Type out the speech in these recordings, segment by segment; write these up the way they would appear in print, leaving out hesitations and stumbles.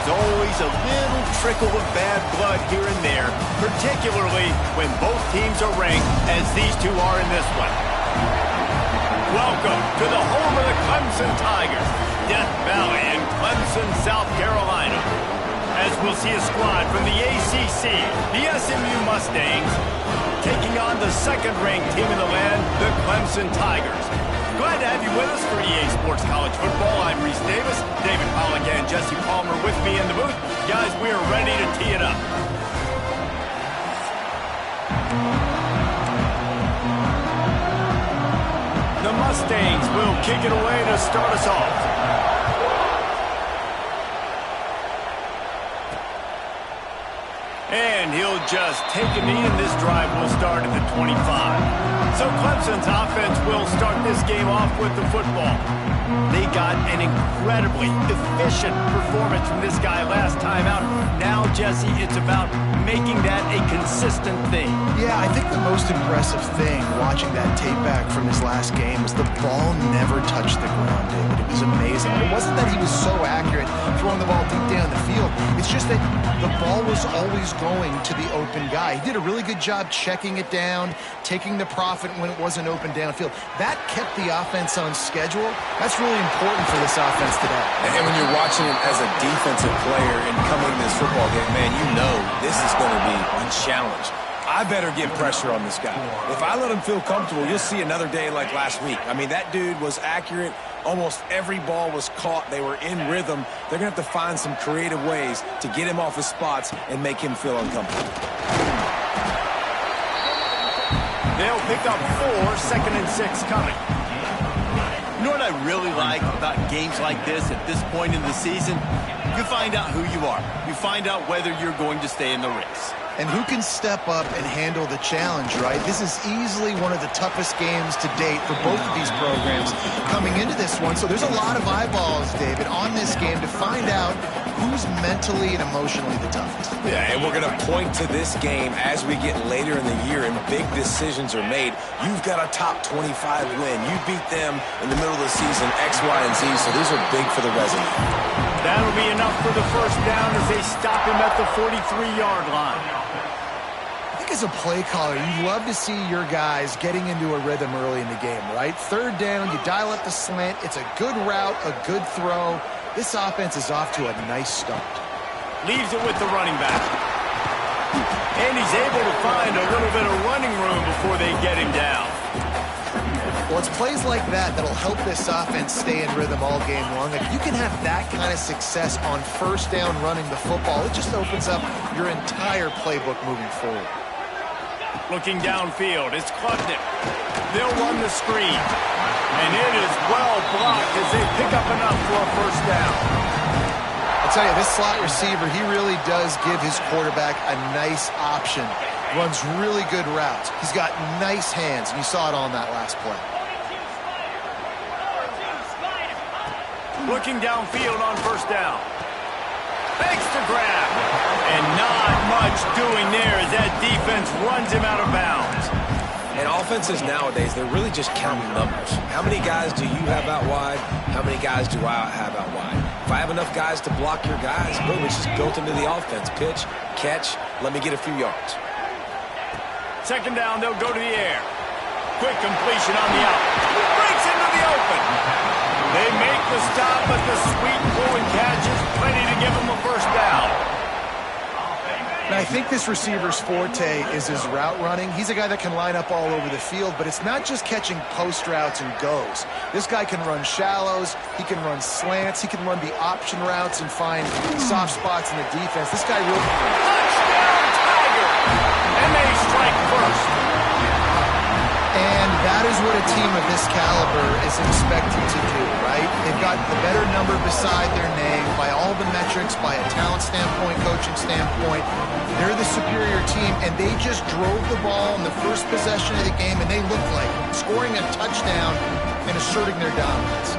there's always a little trickle of bad blood here and there, particularly when both teams are ranked as these two are in this one. Welcome to the home of the Clemson Tigers, Death Valley in Clemson, South Carolina. As we'll see a squad from the ACC, the SMU Mustangs, taking on the second-ranked team in the land, the Clemson Tigers. Glad to have you with us for EA Sports College Football. I'm Reese Davis, David Pollock and Jesse Palmer with me in the booth. Guys, we are ready to tee it up. The Mustangs will kick it away to start us off. And he'll just take a knee, and this drive will start at the 25. So Clemson's offense will start this game off with the football. They got an incredibly efficient performance from this guy last time out. Now, Jesse, it's about making that a consistent thing. Yeah, I think the most impressive thing watching that tape back from his last game was the ball never touched the ground, David. It was amazing. It wasn't that he was so accurate throwing the ball deep down the field. It's just that the ball was always going to the open guy. He did a really good job checking it down, taking the profit when it wasn't open downfield. That kept the offense on schedule. That's really important for this offense today. And when you're watching him as a defensive player and coming to this football game, man, you know this is going to be a challenge. I better get pressure on this guy. If I let him feel comfortable, you'll see another day like last week. I mean, that dude was accurate. Almost every ball was caught. They were in rhythm. They're going to have to find some creative ways to get him off his spots and make him feel uncomfortable. They'll pick up 4, 2nd and 6 coming. You know what I really like about games like this at this point in the season? You find out who you are. You find out whether you're going to stay in the race. And who can step up and handle the challenge, right? This is easily one of the toughest games to date for both of these programs coming into this one. So there's a lot of eyeballs, David, on this game to find out who's mentally and emotionally the toughest. Yeah, and we're going to point to this game as we get later in the year and big decisions are made. You've got a top 25 win. You beat them in the middle of the season, X, Y, and Z, so these are big for the resume. That'll be enough for the first down as they stop him at the 43-yard line. I think as a play caller, you love to see your guys getting into a rhythm early in the game, right? Third down, you dial up the slant. It's a good route, a good throw. This offense is off to a nice start. Leaves it with the running back. And he's able to find a little bit of running room before they get him down. Well, it's plays like that that'll help this offense stay in rhythm all game long. If you can have that kind of success on first down running the football, it just opens up your entire playbook moving forward. Looking downfield, it's Klubnik. They'll run the screen. And it is well blocked as they pick up enough for a first down. I'll tell you, this slot receiver, he really does give his quarterback a nice option. Runs really good routes. He's got nice hands, and you saw it on that last play. Looking downfield on first down. Fakes the grab. And not much doing there as that defense runs him out of bounds. And offenses nowadays, they're really just counting numbers. How many guys do you have out wide? How many guys do I have out wide? If I have enough guys to block your guys, boom, it's just built into the offense. Pitch, catch, let me get a few yards. Second down, they'll go to the air. Quick completion on the out. Breaks into the open. They make the stop, but the sweet throwing catch is plenty to give them a first down. And I think this receiver's forte is his route running. He's a guy that can line up all over the field, but it's not just catching post routes and goes. This guy can run shallows, he can run slants, he can run the option routes and find soft spots in the defense. This guy really... Touchdown, Tiger! And they strike first. And that is what a team of this caliber is expected to do, right? They've got the better number beside their name by all the metrics, by a talent standpoint, coaching standpoint. They're the superior team, and they just drove the ball in the first possession of the game, and they looked like scoring a touchdown and asserting their dominance.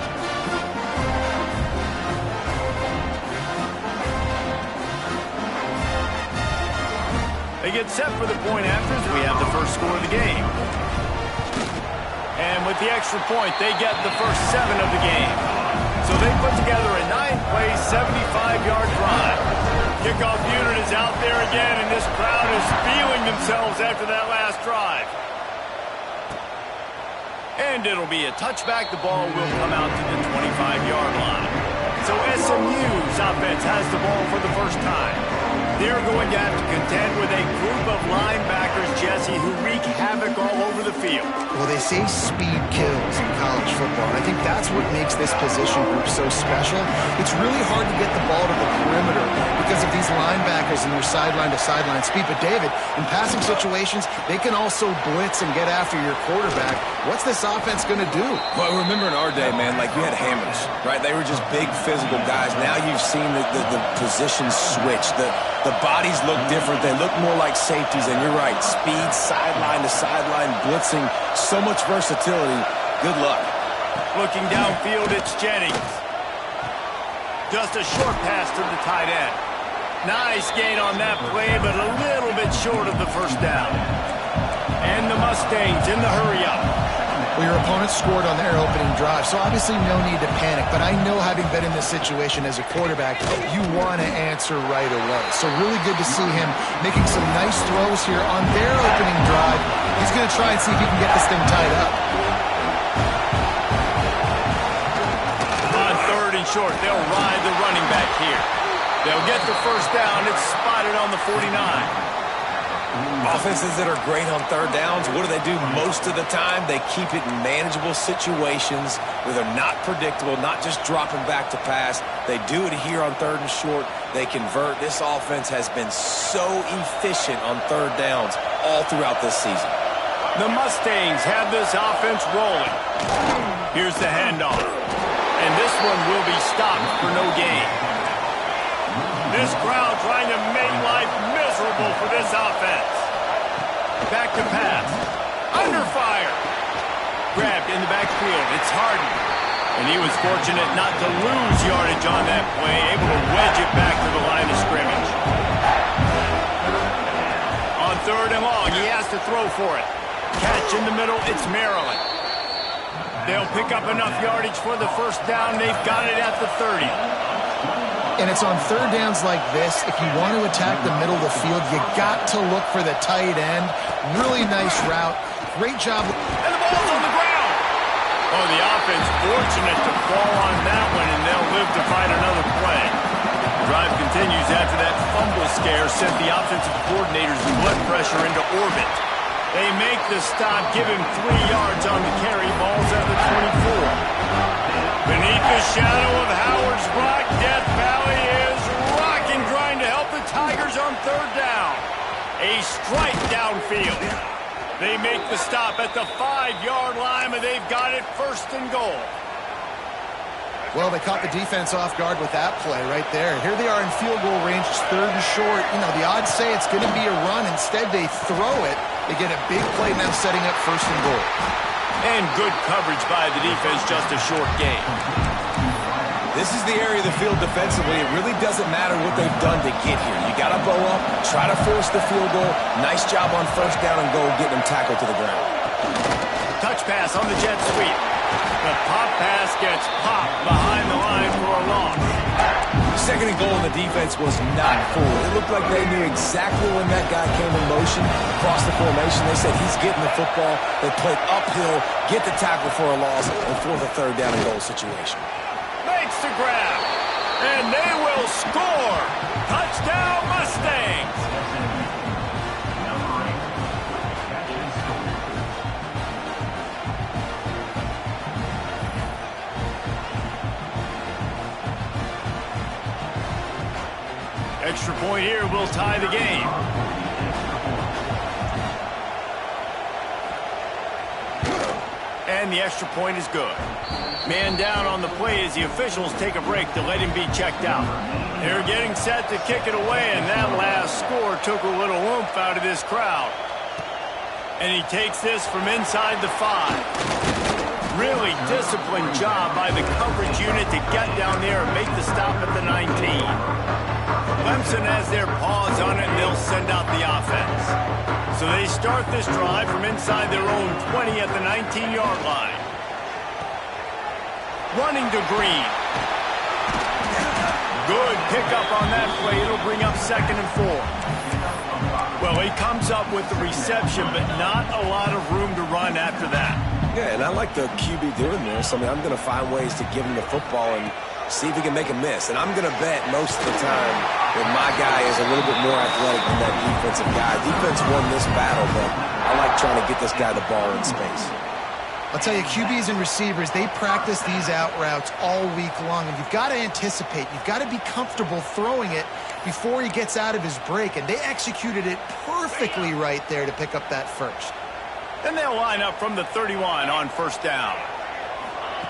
They get set for the point after as we have the first score of the game. And with the extra point, they get the first 7 of the game. So they put together a 9-play, 75-yard drive. Kickoff unit is out there again, and this crowd is feeling themselves after that last drive. And it'll be a touchback. The ball will come out to the 25-yard line. So SMU's offense has the ball for the first time. They're going to have to contend with a group of linebackers, Jesse, who wreak havoc all over the field. Well, they say speed kills in college football, and I think that's what makes this position group so special. It's really hard to get the ball to the perimeter because of these linebackers and their sideline-to-sideline speed. But, David, in passing situations, they can also blitz and get after your quarterback. What's this offense going to do? Well, remember in our day, man, like you had hammers, right? They were just big physical guys. Now you've seen the positions switch. The bodies look different. They look more like safeties, and you're right. Speed, sideline to sideline, blitzing, so much versatility. Good luck. Looking downfield, it's Jennings. Just a short pass to the tight end. Nice gain on that play, but a little bit short of the first down. And the Mustangs in the hurry-up. Well, your opponent scored on their opening drive, so obviously no need to panic. But I know, having been in this situation as a quarterback, you want to answer right away. So really good to see him making some nice throws here on their opening drive. He's going to try and see if he can get this thing tied up. On third and short, they'll ride the running back here. They'll get the first down. It's spotted on the 49. Offenses that are great on third downs, what do? Most of the time, they keep it in manageable situations where they're not predictable, not just dropping back to pass. They do it here on third and short. They convert. This offense has been so efficient on third downs all throughout this season. The Mustangs have this offense rolling. Here's the handoff. And this one will be stopped for no gain. This crowd trying to make life miserable for this offense. Back to pass. Under fire. Grabbed in the backfield. It's Harden. And he was fortunate not to lose yardage on that play, able to wedge it back to the line of scrimmage. On third and long, he has to throw for it. Catch in the middle, it's Maryland. They'll pick up enough yardage for the first down. They've got it at the 30. And it's on third downs like this, if you want to attack the middle of the field, you got to look for the tight end. Really nice route. Great job. And the ball's on the ground. Oh, the offense fortunate to fall on that one, and they'll live to fight another play. The drive continues after that fumble scare sent the offensive coordinator's blood pressure into orbit. They make the stop, give him 3 yards on the carry. Ball's at the 24. Beneath the shadow of Howard's Rock, Death Valley is rocking, trying to help the Tigers on third down. A strike downfield. They make the stop at the 5-yard line, but they've got it first and goal. Well, they caught the defense off guard with that play right there. Here they are in field goal range, it's third and short. You know, the odds say it's going to be a run. Instead, they throw it. They get a big play now, setting up first and goal. And good coverage by the defense, just a short gain. This is the area of the field defensively. It really doesn't matter what they've done to get here. You got to bow up, try to force the field goal. Nice job on first down and goal, getting them tackled to the ground. Touch pass on the jet sweep. The pop pass gets popped behind the line for a loss. Second and goal, and the defense was not fooled. It looked like they knew exactly when that guy came in motion across the formation. They said he's getting the football. They played uphill, get the tackle for a loss, and force a third down and goal situation. Makes the grab, and they will score. Touchdown, Mustangs. Extra point here will tie the game. And the extra point is good. Man down on the play as the officials take a break to let him be checked out. They're getting set to kick it away, and that last score took a little oomph out of this crowd. And he takes this from inside the 5. Really disciplined job by the coverage unit to get down there and make the stop at the 19. Clemson has their paws on it, and they'll send out the offense. So they start this drive from inside their own 20 at the 19-yard line. Running to Green. Good pickup on that play. It'll bring up 2nd and 4. Well, he comes up with the reception, but not a lot of room to run after that. Yeah, and I like the QB doing this. I mean, I'm going to find ways to give him the football and see if he can make a miss. And I'm going to bet most of the time that my guy is a little bit more athletic than that defensive guy. Defense won this battle, but I like trying to get this guy the ball in space. I'll tell you, QBs and receivers, they practice these out routes all week long, and you've got to anticipate. You've got to be comfortable throwing it before he gets out of his break, and they executed it perfectly right there to pick up that first. Then they'll line up from the 31 on 1st down.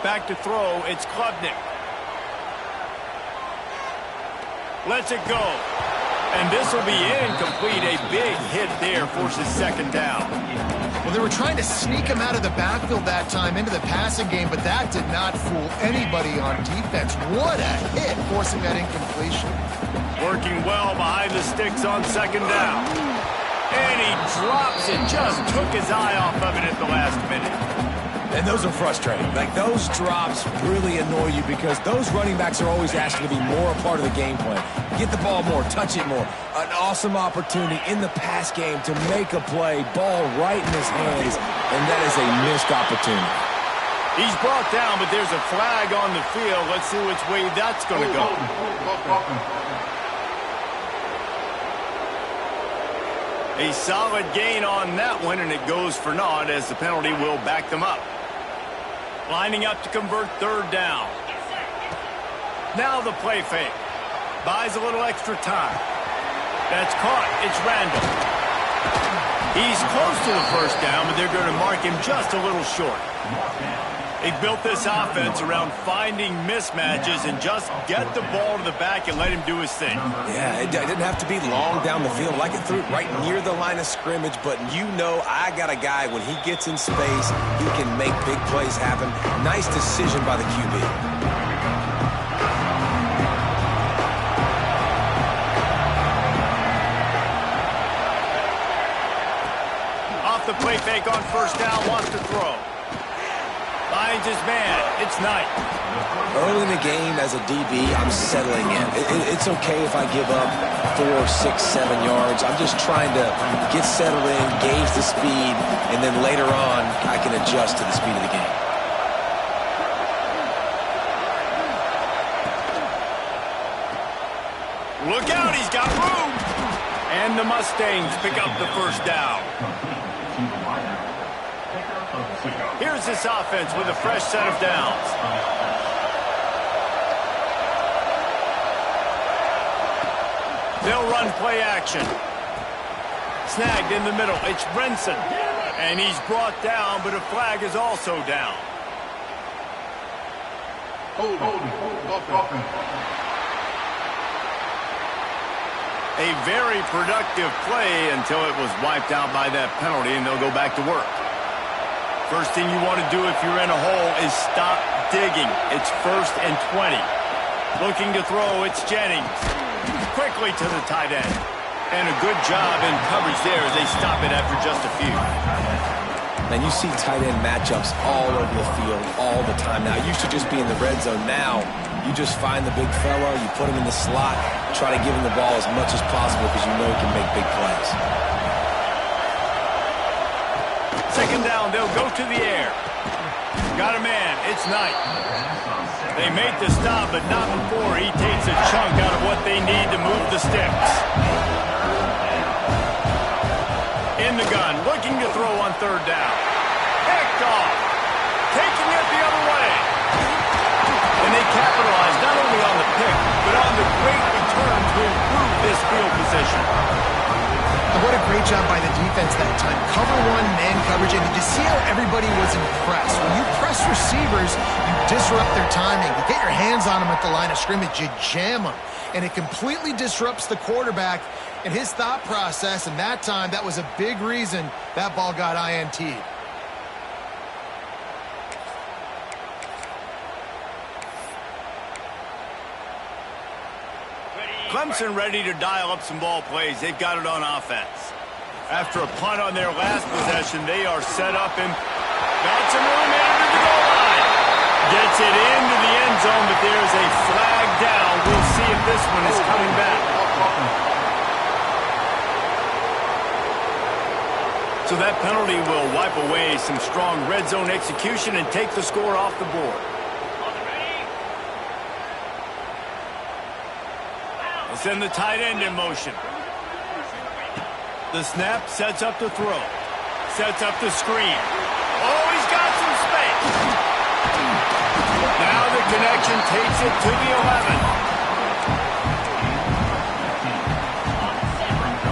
Back to throw, it's Klubnik. Lets it go. And this will be incomplete. A big hit there forces 2nd down. Well, they were trying to sneak him out of the backfield that time into the passing game, but that did not fool anybody on defense. What a hit, forcing that incompletion. Working well behind the sticks on 2nd down. And he drops it, just took his eye off of it at the last minute. And those are frustrating. Like, those drops really annoy you because those running backs are always asking to be more a part of the game plan. Get the ball more, touch it more. An awesome opportunity in the pass game to make a play, ball right in his hands, and that is a missed opportunity. He's brought down, but there's a flag on the field. Let's see which way that's going to go. A solid gain on that one, and it goes for naught as the penalty will back them up. Lining up to convert 3rd down. Now the play fake. Buys a little extra time. That's caught. It's Randall. He's close to the 1st down, but they're going to mark him just a little short. They built this offense around finding mismatches and just get the ball to the back and let him do his thing. Yeah, it didn't have to be long down the field. Like it threw it right near the line of scrimmage, but you know I got a guy, when he gets in space, he can make big plays happen. Nice decision by the QB. Off the play fake on 1st down, wants to throw. Finds his man. It's Knight. Early in the game, as a DB, I'm settling in. It's okay if I give up 4, 6, 7 yards. I'm just trying to get settled in, gauge the speed, and then later on, I can adjust to the speed of the game. Look out, he's got room. And the Mustangs pick up the 1st down. Here's this offense with a fresh set of downs. They'll run play action. Snagged in the middle. It's Brinson. And he's brought down, but a flag is also down. A very productive play until it was wiped out by that penalty, and they'll go back to work. First thing you want to do if you're in a hole is stop digging. It's 1st and 20. Looking to throw, it's Jennings. Quickly to the tight end. And a good job in coverage there as they stop it after just a few. And you see tight end matchups all over the field all the time now. It used to just be in the red zone. Now you just find the big fella, you put him in the slot, try to give him the ball as much as possible because you know he can make big plays. 2nd down, they'll go to the air. Got a man, it's Knight. They make the stop, but not before he takes a chunk out of what they need to move the sticks. In the gun, looking to throw on 3rd down. Picked off. Taking it the other way. And they capitalize not only on the pick, but on the great return to improve this field position. And what a great job by the defense that time. Cover 1, man coverage, and did you see how everybody was impressed? When you press receivers, you disrupt their timing. You get your hands on them at the line of scrimmage, you jam them. And it completely disrupts the quarterback and his thought process, and that time, that was a big reason that ball got INT'd. Clemson ready to dial up some ball plays. They've got it on offense. After a punt on their last possession, they are set up and got some room into the goal line. Gets it into the end zone, but there's a flag down. We'll see if this one is coming back. So that penalty will wipe away some strong red zone execution and take the score off the board. They send the tight end in motion. The snap sets up the throw. Sets up the screen. Oh, he's got some space. Now the connection takes it to the 11.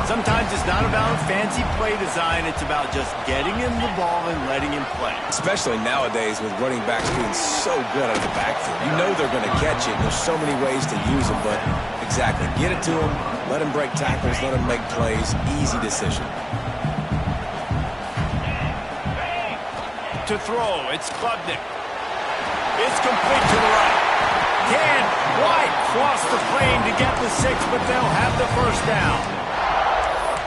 Sometimes it's not about fancy play design. It's about just getting him the ball and letting him play. Especially nowadays with running backs being so good out of the backfield. You know they're going to catch it. There's so many ways to use them, but exactly. Get it to him. Let him break tackles. Let him make plays. Easy decision. To throw, it's Klubnik. It's complete to the right. Can White cross the plane to get the 6, but they'll have the first down.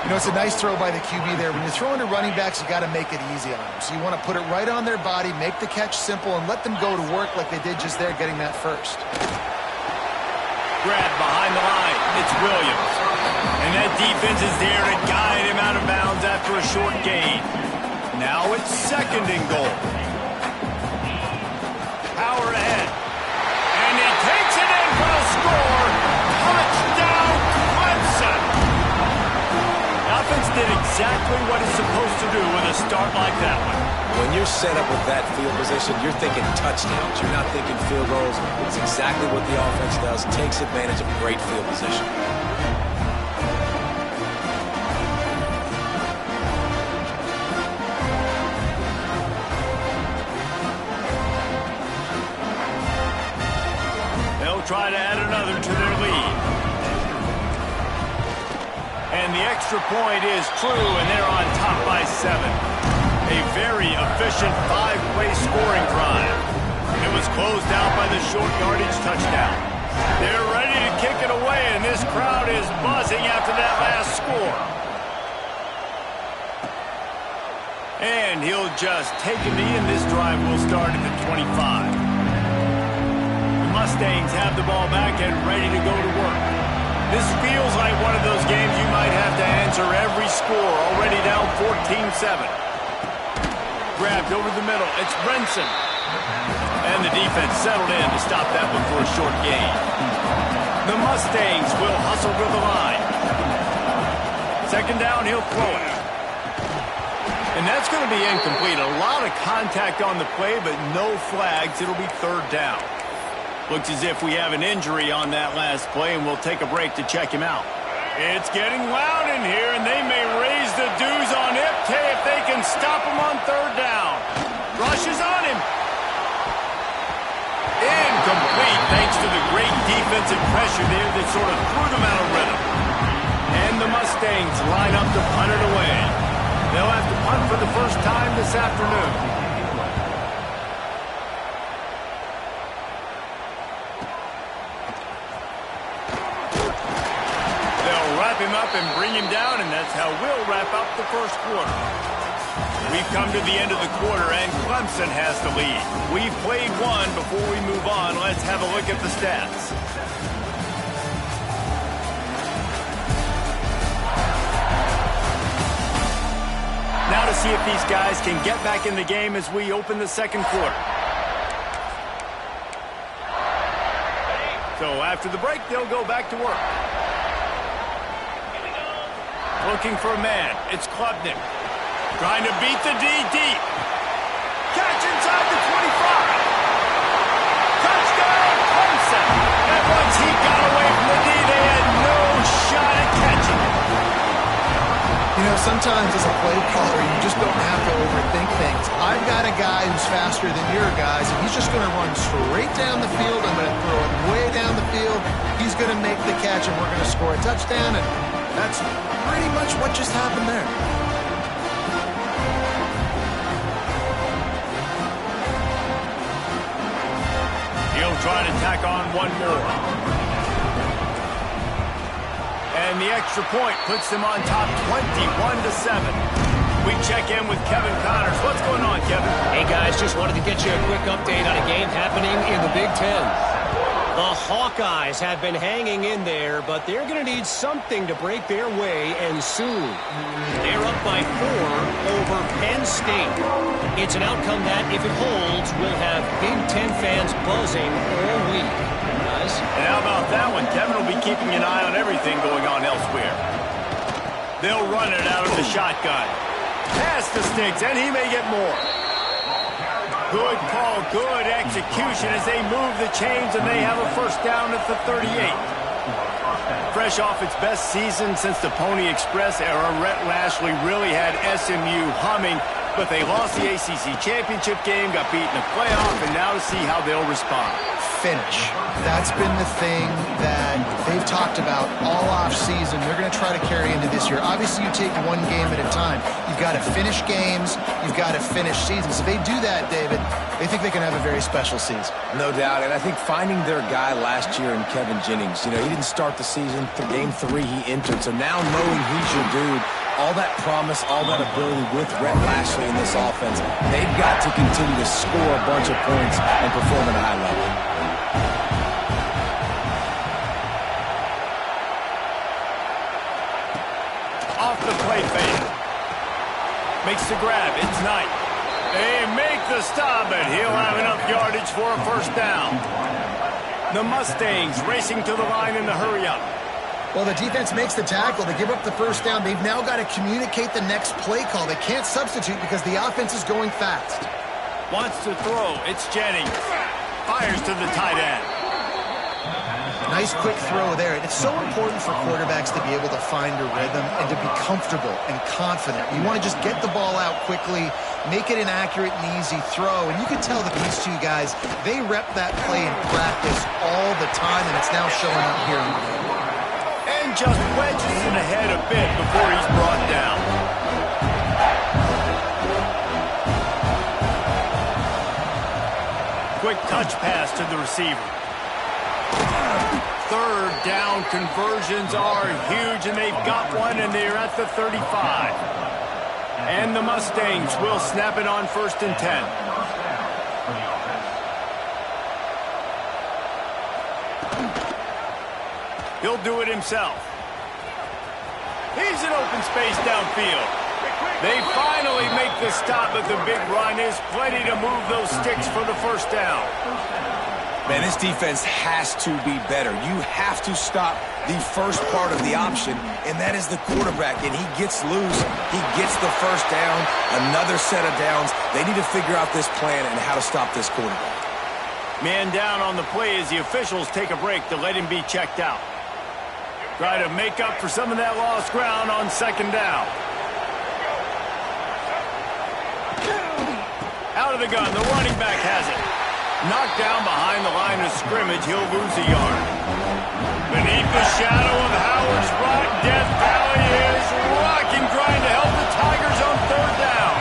You know, it's a nice throw by the QB there. When you're throwing to running backs, you got to make it easy on them. So you want to put it right on their body, make the catch simple, and let them go to work like they did just there, getting that first. Grab behind the line. It's Williams. And that defense is there to guide him out of bounds after a short gain. Now it's 2nd and goal. Power ahead. And he takes it in for the score. Touchdown, Clemson. The offense did exactly what it's supposed to do with a start like that one. When you're set up with that field position, you're thinking touchdowns. You're not thinking field goals. It's exactly what the offense does. Takes advantage of great field position. Try to add another to their lead. And the extra point is true, and they're on top by 7. A very efficient 5-play scoring drive. It was closed out by the short yardage touchdown. They're ready to kick it away, and this crowd is buzzing after that last score. And he'll just take a knee, and this drive will start at the 25. Mustangs have the ball back and ready to go to work. This feels like one of those games you might have to answer every score. Already down 14-7. Grabbed over the middle. It's Brinson. And the defense settled in to stop that one for a short gain. The Mustangs will hustle to the line. 2nd down, he'll throw it. And that's going to be incomplete. A lot of contact on the play, but no flags. It'll be 3rd down. Looks as if we have an injury on that last play, and we'll take a break to check him out. It's getting loud in here, and they may raise the dues on Ipte if they can stop him on 3rd down. Rushes on him. Incomplete, thanks to the great defensive pressure there that sort of threw them out of rhythm. And the Mustangs line up to punt it away. They'll have to punt for the first time this afternoon. Him up and bring him down, and that's how we'll wrap up the first quarter. We've come to the end of the quarter, and Clemson has the lead. We've played one. Before we move on, let's have a look at the stats. Now to see if these guys can get back in the game as we open the 2nd quarter. So after the break, they'll go back to work. Looking for a man. It's Klubnik. Trying to beat the D deep. Catch inside the 25. Touchdown, Clemson. And once he got away from the D, they had no shot at catching it. You know, sometimes as a play caller, you just don't have to overthink things. I've got a guy who's faster than your guys, and he's just going to run straight down the field. I'm going to throw it way down the field. He's going to make the catch, and we're going to score a touchdown, and that's pretty much what just happened there. He'll try to tack on one more. And the extra point puts them on top 21-7. We check in with Kevin Connors. What's going on, Kevin? Hey, guys, just wanted to get you a quick update on a game happening in the Big Ten. The Hawkeyes have been hanging in there, but they're going to need something to break their way, and soon. They're up by 4 over Penn State. It's an outcome that, if it holds, will have Big Ten fans buzzing all week. Guys? And how about that one? Kevin will be keeping an eye on everything going on elsewhere. They'll run it out of the shotgun. Pass the sticks, and he may get more. Good call, good execution as they move the chains, and they have a first down at the 38. Fresh off its best season since the Pony Express era, Rhett Lashlee really had SMU humming, but they lost the ACC championship game, got beat in the playoff, and now to see how they'll respond. Finish. That's been the thing that they've talked about all off-season. They're going to try to carry into this year. Obviously, you take one game at a time. You've got to finish games. You've got to finish seasons. If they do that, David, they think they can have a very special season. No doubt, and I think finding their guy last year in Kevin Jennings, he didn't start the season. For game 3, he entered. So now knowing he's your dude, all that promise, all that ability with Rhett Lashlee in this offense, they've got to continue to score a bunch of points and perform at a high level. Off the play fake. Makes the grab. It's Knight. They make the stop, and he'll have enough yardage for a first down. The Mustangs racing to the line in the hurry-up. Well, the defense makes the tackle. They give up the first down. They've now got to communicate the next play call. They can't substitute because the offense is going fast. Wants to throw. It's Jennings. Fires to the tight end. Nice quick throw there. And it's so important for quarterbacks to be able to find a rhythm and to be comfortable and confident. You want to just get the ball out quickly, make it an accurate and easy throw. And you can tell that these two guys, they rep that play in practice all the time, and it's now showing up here in the game. And just wedges it ahead a bit before he's brought down. Quick touch pass to the receiver. Third down conversions are huge, and they've got one, and they're at the 35. And the Mustangs will snap it on 1st and 10. He'll do it himself. He's in open space downfield. They finally make the stop, but the big run is plenty to move those sticks for the first down. Man, this defense has to be better. You have to stop the first part of the option, and that is the quarterback. And he gets loose. He gets the first down, another set of downs. They need to figure out this plan and how to stop this quarterback. Man down on the play as the officials take a break to let him be checked out. Try to make up for some of that lost ground on 2nd down. Out of the gun, the running back has it. Knocked down behind the line of scrimmage, he'll lose a yard. Beneath the shadow of Howard's Rock, Death Valley is rocking, trying to help the Tigers on 3rd down.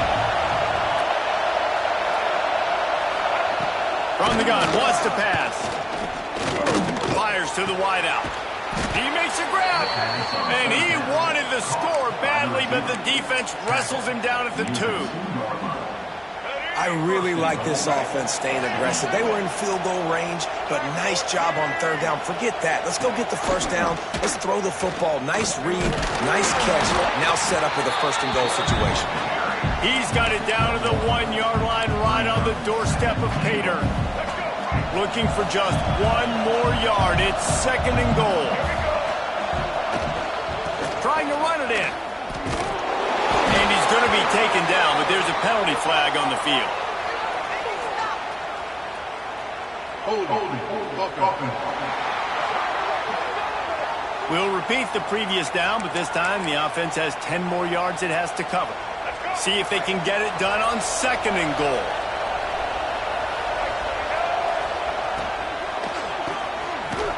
From the gun, wants to pass. Fires to the wideout. He makes a grab, and he wanted the score badly, but the defense wrestles him down at the 2. I really like this offense staying aggressive. They were in field goal range, but nice job on 3rd down. Forget that. Let's go get the first down. Let's throw the football. Nice read, nice catch. Now set up with a 1st and goal situation. He's got it down to the 1-yard line, right on the doorstep of Pater. Looking for just 1 more yard. It's 2nd and goal. Trying to run it in. And he's going to be taken down, but there's a penalty flag on the field. We'll repeat the previous down, but this time the offense has 10 more yards it has to cover. See if they can get it done on 2nd and goal.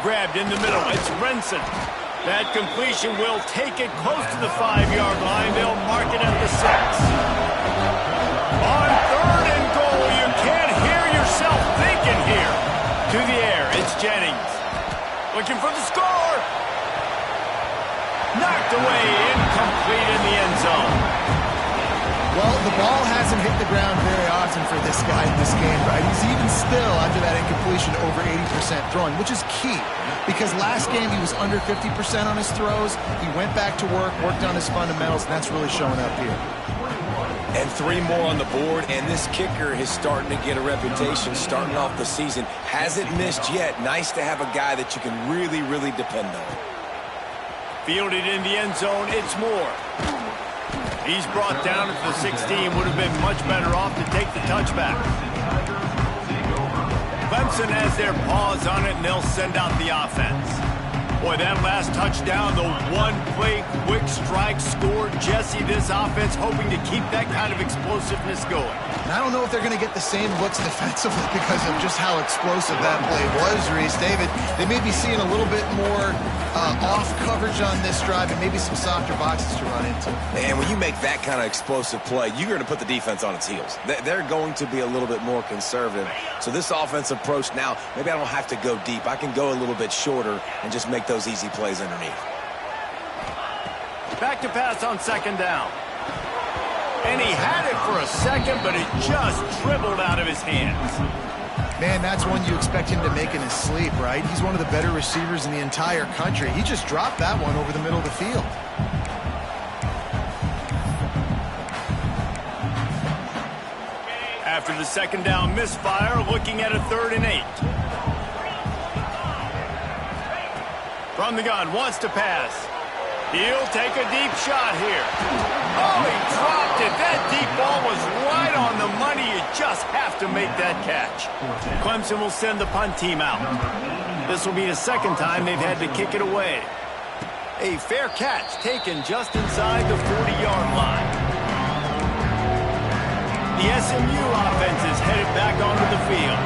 Grabbed in the middle. It's Renson. That completion will take it close to the 5-yard line. They'll mark it at the 6. On 3rd and goal, you can't hear yourself thinking here. To the air, it's Jennings. Looking for the score. Knocked away, incomplete in the end zone. Well, the ball hasn't hit the ground very often for this guy in this game, right? He's even still, after that incompletion, over 80% throwing, which is key. Because last game he was under 50% on his throws. He went back to work, worked on his fundamentals, and that's really showing up here. And 3 more on the board, and this kicker is starting to get a reputation starting off the season. Hasn't missed yet. Nice to have a guy that you can really, really depend on. Fielded in the end zone, it's Moore. He's brought down at the 16, would have been much better off to take the touchback. Clemson has their paws on it, and they'll send out the offense. Boy, that last touchdown, the one-play quick strike score. Jesse, this offense hoping to keep that kind of explosiveness going. And I don't know if they're going to get the same looks defensively because of just how explosive that play was, Reese. David, they may be seeing a little bit more off coverage on this drive and maybe some softer boxes to run into. And when you make that kind of explosive play, you're going to put the defense on its heels. They're going to be a little bit more conservative. So this offensive approach now, maybe I don't have to go deep. I can go a little bit shorter and just make those easy plays underneath. Back to pass on second down. And he had it for a second, but it just dribbled out of his hands. Man, that's one you expect him to make in his sleep, right? He's one of the better receivers in the entire country. He just dropped that one over the middle of the field. After the second down misfire, looking at a 3rd and 8. From the gun, wants to pass. He'll take a deep shot here. Oh, he dropped it. That deep ball was right on the money. You just have to make that catch. Clemson will send the punt team out. This will be the second time they've had to kick it away. A fair catch taken just inside the 40-yard line. The SMU offense is headed back onto the field.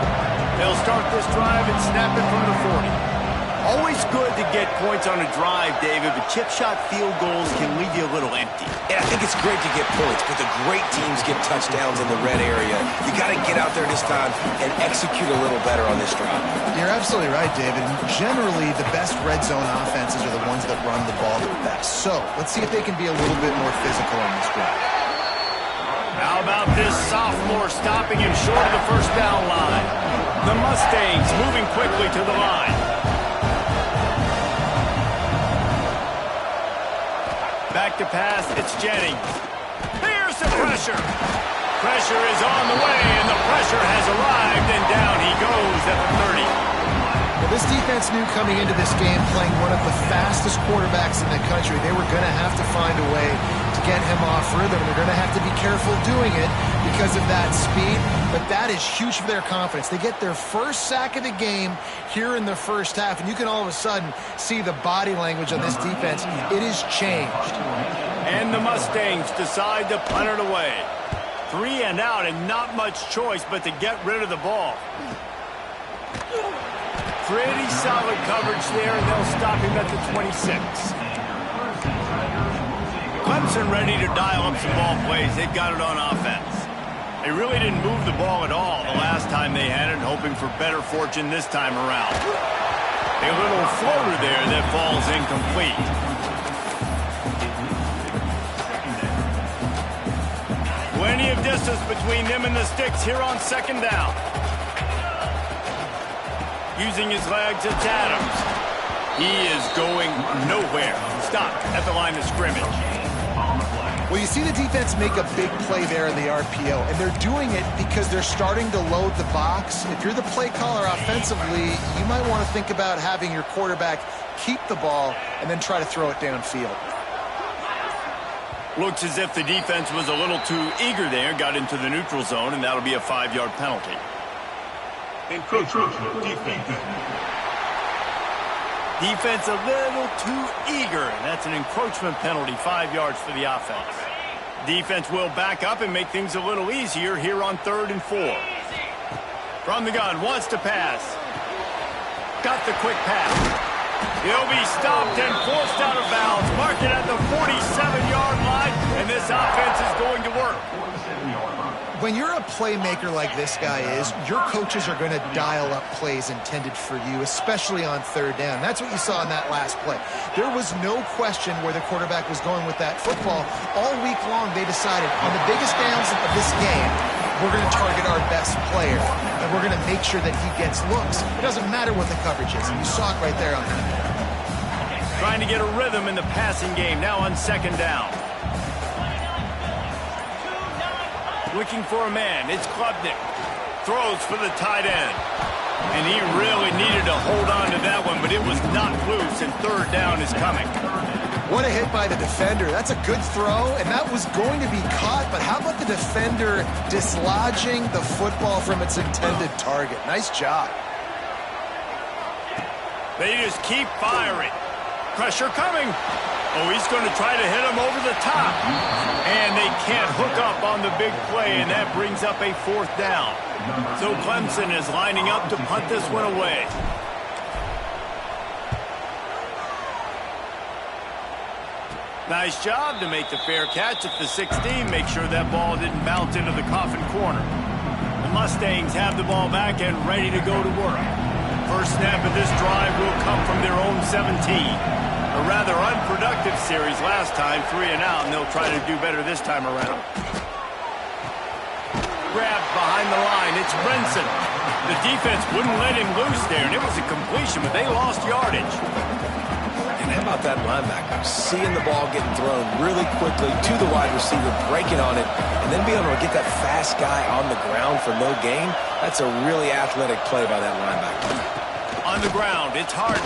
They'll start this drive and snap it from the 40. Always good to get points on a drive, David, but chip shot field goals can leave you a little empty. Yeah, I think it's great to get points, but the great teams get touchdowns in the red area. You got to get out there this time and execute a little better on this drive. You're absolutely right, David. Generally, the best red zone offenses are the ones that run the ball the best. So let's see if they can be a little bit more physical on this drive. How about this sophomore stopping him short of the first down line? The Mustangs moving quickly to the line. Back to pass, it's Jennings. Here's the pressure. Pressure is on the way, and the pressure has arrived, and down he goes at the 30. Well, this defense knew coming into this game, playing one of the fastest quarterbacks in the country, they were going to have to find a way to get him off rhythm. They're going to have to be careful doing it because of that speed, but that is huge for their confidence. They get their first sack of the game here in the first half, and you can all of a sudden see the body language on this defense. It has changed. And the Mustangs decide to punt it away. 3 and out, and not much choice but to get rid of the ball. Pretty solid coverage there, and they'll stop him at the 26. Clemson ready to dial up some ball plays. They've got it on offense. They really didn't move the ball at all the last time they had it, hoping for better fortune this time around. A little floater there that falls incomplete. Plenty of distance between them and the sticks here on second down. Using his legs, it's Adams. He is going nowhere. Stopped at the line of scrimmage. Well, you see the defense make a big play there in the RPO, and they're doing it because they're starting to load the box. If you're the play caller offensively, you might want to think about having your quarterback keep the ball and then try to throw it downfield. Looks as if the defense was a little too eager there, got into the neutral zone, and that'll be a 5-yard penalty. Encroachment defense. Defense a little too eager, and that's an encroachment penalty, 5 yards for the offense. Defense will back up and make things a little easier here on 3rd and 4. From the gun, wants to pass. Got the quick pass. He'll be stopped and forced out of bounds. Mark it at the 47-yard line, and this offense is going to work. When you're a playmaker like this guy is, your coaches are going to dial up plays intended for you, especially on third down. That's what you saw in that last play. There was no question where the quarterback was going with that football. All week long, they decided on the biggest downs of this game, we're going to target our best player, and we're going to make sure that he gets looks. It doesn't matter what the coverage is, and you saw it right there on that. Trying to get a rhythm in the passing game, now on second down. Looking for a man, it's Klubnik. Throws for the tight end. And he really needed to hold on to that one, but it was not loose, and third down is coming. What a hit by the defender. That's a good throw, and that was going to be caught, but how about the defender dislodging the football from its intended target? Nice job. They just keep firing. Pressure coming. Oh, he's going to try to hit him over the top. And they can't hook up on the big play, and that brings up a fourth down. So Clemson is lining up to punt this one away. Nice job to make the fair catch at the 16. Make sure that ball didn't bounce into the coffin corner. The Mustangs have the ball back and ready to go to work. First snap of this drive will come from their own 17. A rather unproductive series last time, 3 and out, and they'll try to do better this time around. Grabbed behind the line, it's Brinson. The defense wouldn't let him loose there, and it was a completion, but they lost yardage. And how about that linebacker? Seeing the ball getting thrown really quickly to the wide receiver, breaking on it, and then being able to get that fast guy on the ground for no gain. That's a really athletic play by that linebacker. On the ground, it's Harden.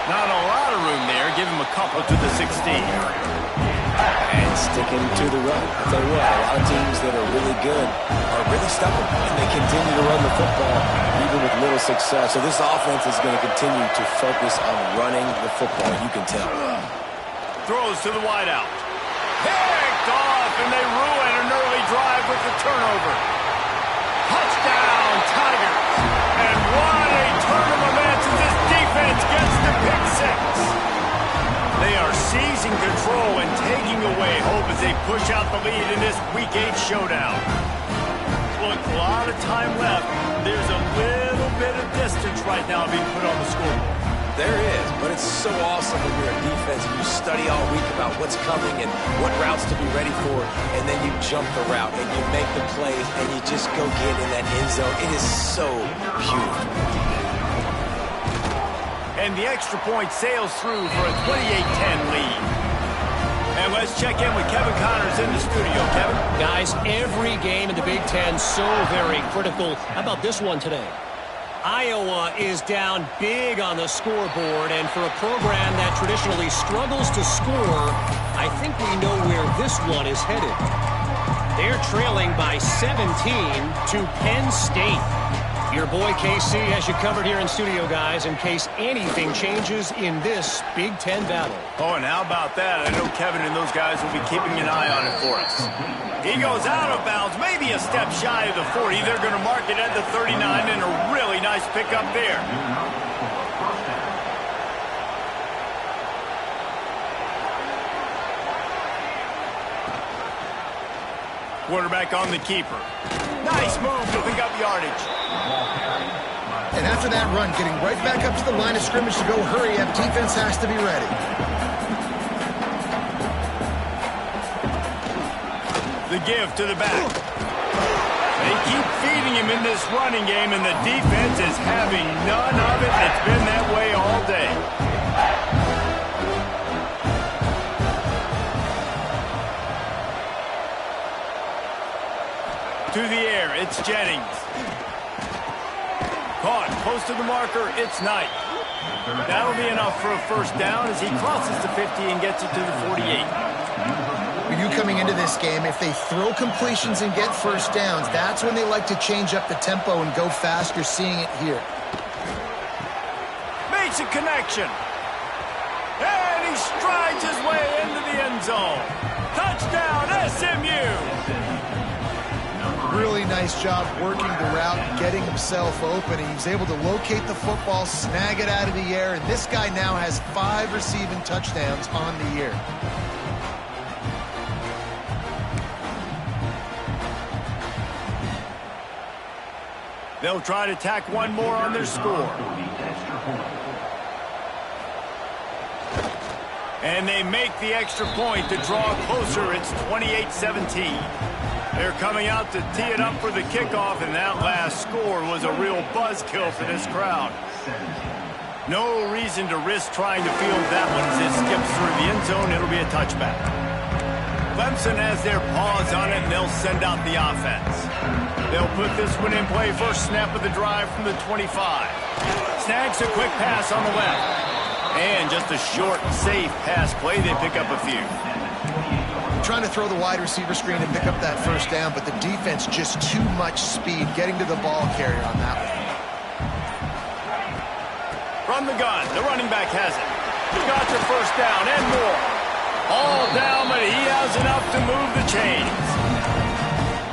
Not a lot of room there. Give him a couple to the 16. And sticking to the run. I'll tell you what, a lot of teams that are really good are really stubborn, and they continue to run the football even with little success. So this offense is going to continue to focus on running the football, you can tell. Throws to the wideout. Picked off, and they ruin an early drive with the turnover. Touchdown, Tigers. And what a turn of events as this defense gets the pick six. They are seizing control and taking away hope as they push out the lead in this Week 8 showdown. Look, a lot of time left. There's a little bit of distance right now being put on the scoreboard. There is, but it's so awesome when you're a defense and you study all week about what's coming and what routes to be ready for, and then you jump the route and you make the plays and you just go get in that end zone. It is so beautiful. And the extra point sails through for a 28-10 lead. And let's check in with Kevin Connors in the studio. Kevin? Guys, every game in the Big Ten so very critical. How about this one today? Iowa is down big on the scoreboard, and for a program that traditionally struggles to score, I think we know where this one is headed. They're trailing by 17 to Penn State. Your boy KC has you covered here in studio, guys, in case anything changes in this Big Ten battle. Oh, and how about that? I know Kevin and those guys will be keeping an eye on it for us. He goes out of bounds, maybe a step shy of the 40. They're going to mark it at the 39, and a really nice pickup there. Quarterback on the keeper. Nice move to pick up yardage. And after that run, getting right back up to the line of scrimmage to go hurry up, defense has to be ready. The give to the back. They keep feeding him in this running game, and the defense is having none of it. It's been that way all day. To the air, it's Jennings. Caught close to the marker, it's Knight. That'll be enough for a first down as he crosses the 50 and gets it to the 48. For you coming into this game, if they throw completions and get first downs, that's when they like to change up the tempo and go fast. You're seeing it here. Makes a connection. And he strides his way into the end zone. Touchdown, SMU! Really nice job working the route and getting himself open. He was able to locate the football, snag it out of the air, and this guy now has 5 receiving touchdowns on the year. They'll try to tack one more on their score. And they make the extra point to draw closer. It's 28-17. They're coming out to tee it up for the kickoff, and that last score was a real buzzkill for this crowd. No reason to risk trying to field that one as it skips through the end zone. It'll be a touchback. Clemson has their paws on it, and they'll send out the offense. They'll put this one in play. First snap of the drive from the 25. Snags a quick pass on the left. And just a short, safe pass play. They pick up a few. Trying to throw the wide receiver screen and pick up that first down, but the defense just too much speed getting to the ball carrier on that one. From the gun, the running back has it. He got your first down and more. All down, but he has enough to move the chains.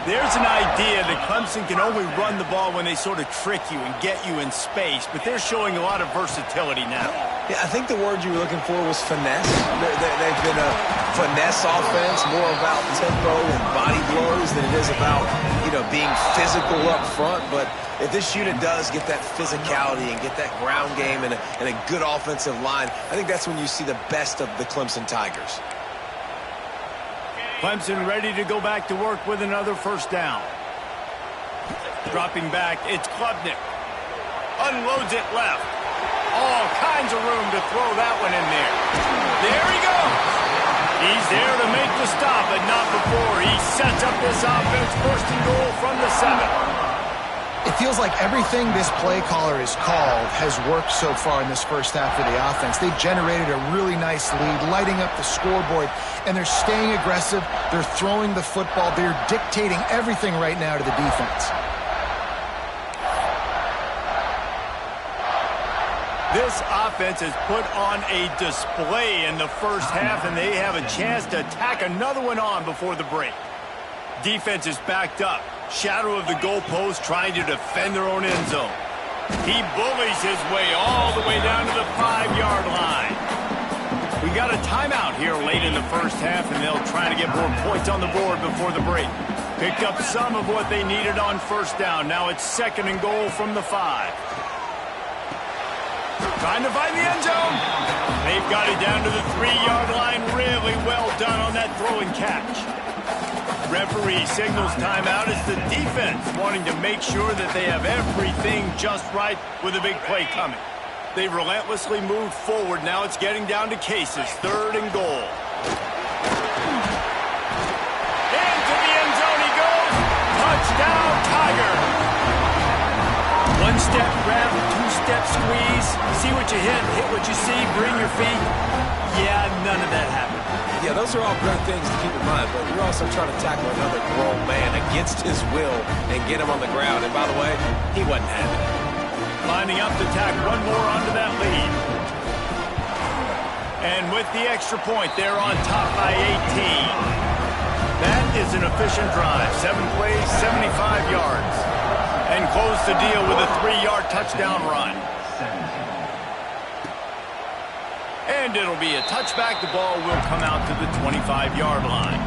There's an idea that Clemson can only run the ball when they sort of trick you and get you in space, but they're showing a lot of versatility now. Yeah, I think the word you were looking for was finesse. They've been a finesse offense, more about tempo and body blows than it is about, being physical up front. But if this unit does get that physicality and get that ground game and a good offensive line, I think that's when you see the best of the Clemson Tigers. Clemson ready to go back to work with another first down. Dropping back, it's Klubnik. Unloads it left. All kinds of room to throw that one in there. There he goes. He's there to make the stop, but not before. He sets up this offense first and goal from the 7. It feels like everything this play caller has called has worked so far in this first half of the offense. They've generated a really nice lead, lighting up the scoreboard, and they're staying aggressive. They're throwing the football. They're dictating everything right now to the defense. This offense has put on a display in the first half, and they have a chance to tack another one on before the break. Defense is backed up. Shadow of the goalpost, trying to defend their own end zone. He bullies his way all the way down to the 5-yard line. We got a timeout here late in the first half, and they'll try to get more points on the board before the break. Picked up some of what they needed on first down. Now it's second and goal from the 5. Trying to find the end zone. They've got it down to the 3-yard line. Really well done on that throw and catch. Referee signals timeout. It's the defense wanting to make sure that they have everything just right with a big play coming. They've relentlessly moved forward. Now it's getting down to cases. Third and goal. Into the end zone he goes. Touchdown, Tiger. One-step grab, two-step squeeze. See what you hit what you see, bring your feet. Yeah, none of that happened. Yeah, those are all great things to keep in mind, but you're also trying to tackle another grown man against his will and get him on the ground. And by the way, he wasn't having it. Lining up to tack one more onto that lead. And with the extra point, they're on top by 18. That is an efficient drive. 7 plays, 75 yards. And close the deal with a 3-yard touchdown run. And it'll be a touchback. The ball will come out to the 25-yard line.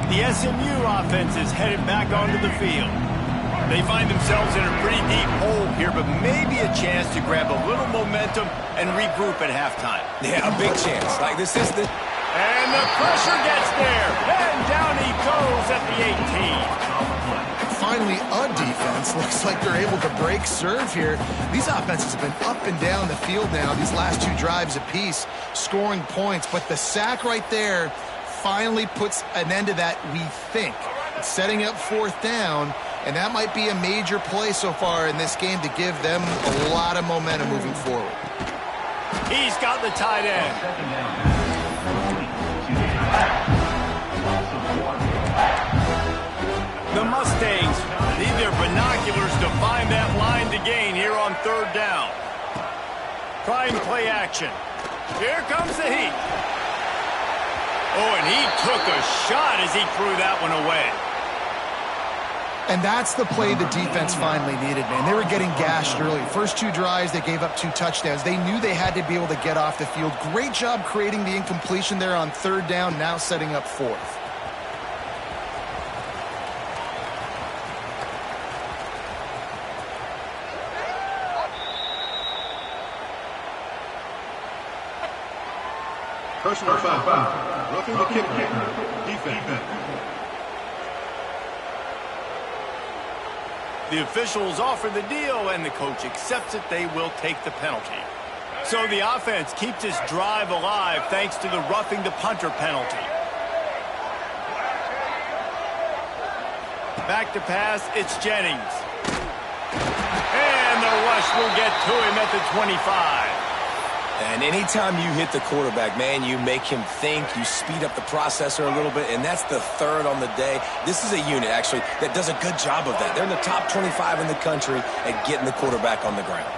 The SMU offense is headed back onto the field. They find themselves in a pretty deep hole here, but maybe a chance to grab a little momentum and regroup at halftime. Yeah, a big chance. Like this is the... And the pressure gets there. And down he goes at the 18. Finally, a defense looks like they're able to break serve here. These offenses have been up and down the field now, these last 2 drives apiece, scoring points. But the sack right there finally puts an end to that, we think. It's setting up 4th down, and that might be a major play so far in this game to give them a lot of momentum moving forward. He's got the tight end. The Mustangs need their binoculars to find that line to gain here on 3rd down. Trying play action. Here comes the heat. Oh, and he took a shot as he threw that one away. And that's the play the defense finally needed, man. They were getting gashed early. First 2 drives, they gave up 2 touchdowns. They knew they had to be able to get off the field. Great job creating the incompletion there on 3rd down, now setting up 4th. Personal foul. Roughing the kicker. Defense. The officials offer the deal, and the coach accepts it. They will take the penalty. So the offense keeps this drive alive thanks to the roughing the punter penalty. Back to pass, it's Jennings. And the rush will get to him at the 25. And anytime you hit the quarterback, man, you make him think, you speed up the processor a little bit, and that's the third on the day. This is a unit, actually, that does a good job of that. They're in the top 25 in the country at getting the quarterback on the ground.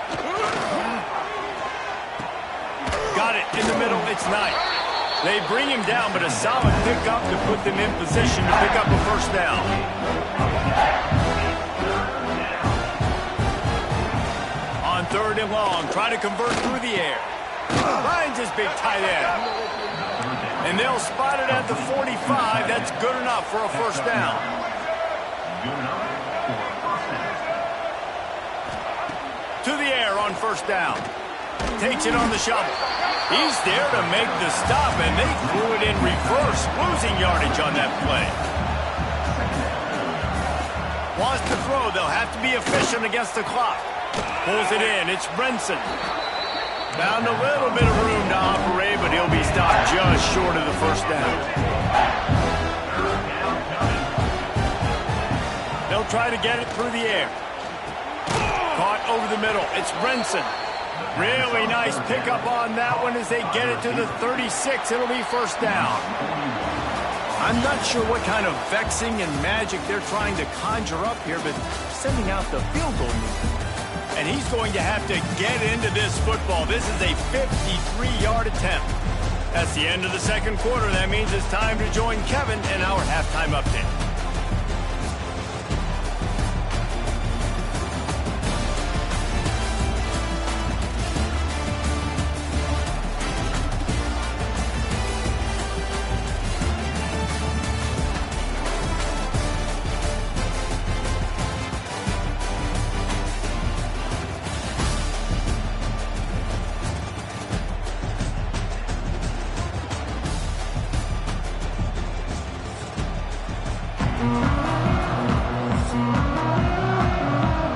Got it in the middle, it's Knight. They bring him down, but a solid pickup to put them in position to pick up a first down. On 3rd and long, try to convert through the air. Finds his big tight end. And they'll spot it at the 45. That's good enough for a first down. To the air on first down. Takes it on the shovel. He's there to make the stop, and they threw it in reverse, losing yardage on that play. Wants to throw. They'll have to be efficient against the clock. Pulls it in. It's Brenson. Found a little bit of room to operate, but he'll be stopped just short of the first down. They'll try to get it through the air. Caught over the middle. It's Brenson. Really nice pickup on that one as they get it to the 36. It'll be first down. I'm not sure what kind of vexing and magic they're trying to conjure up here, but sending out the field goal movement. And he's going to have to get into this football. This is a 53-yard attempt. That's the end of the second quarter. That means it's time to join Kevin in our halftime update.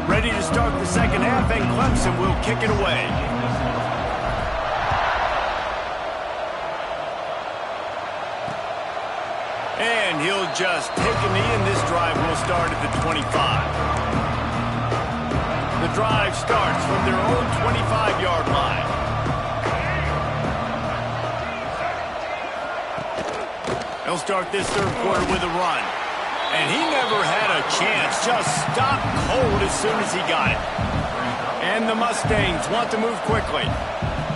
Ready to start the second half, and Clemson will kick it away. And he'll just take a knee, and this drive will start at the 25. The drive starts from their own 25-yard line. They'll start this third quarter with a run. And he never had a chance, just stopped cold as soon as he got it. And the Mustangs want to move quickly.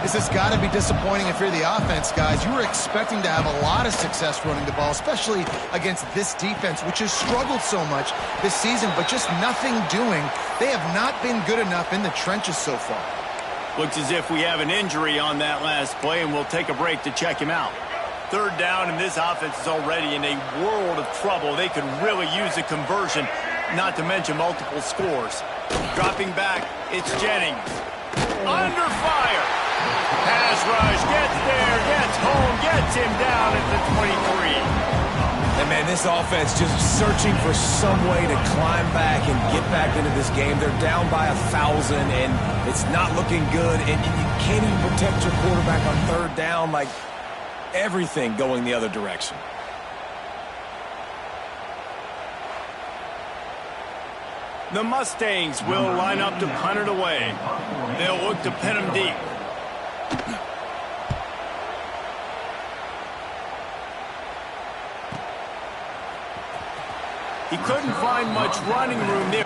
This has got to be disappointing if you're the offense, guys. You were expecting to have a lot of success running the ball, especially against this defense, which has struggled so much this season, but just nothing doing. They have not been good enough in the trenches so far. Looks as if we have an injury on that last play, and we'll take a break to check him out. Third down, and this offense is already in a world of trouble. They could really use a conversion, not to mention multiple scores. Dropping back, it's Jennings. Under fire. Pass rush, gets there, gets home, gets him down at the 23. And, man, this offense just searching for some way to climb back and get back into this game. They're down by 1,000, and it's not looking good. And you can't even protect your quarterback on third down. Like, everything going the other direction. The Mustangs will line up to punt it away. They'll look to pin him deep. He couldn't find much running room there.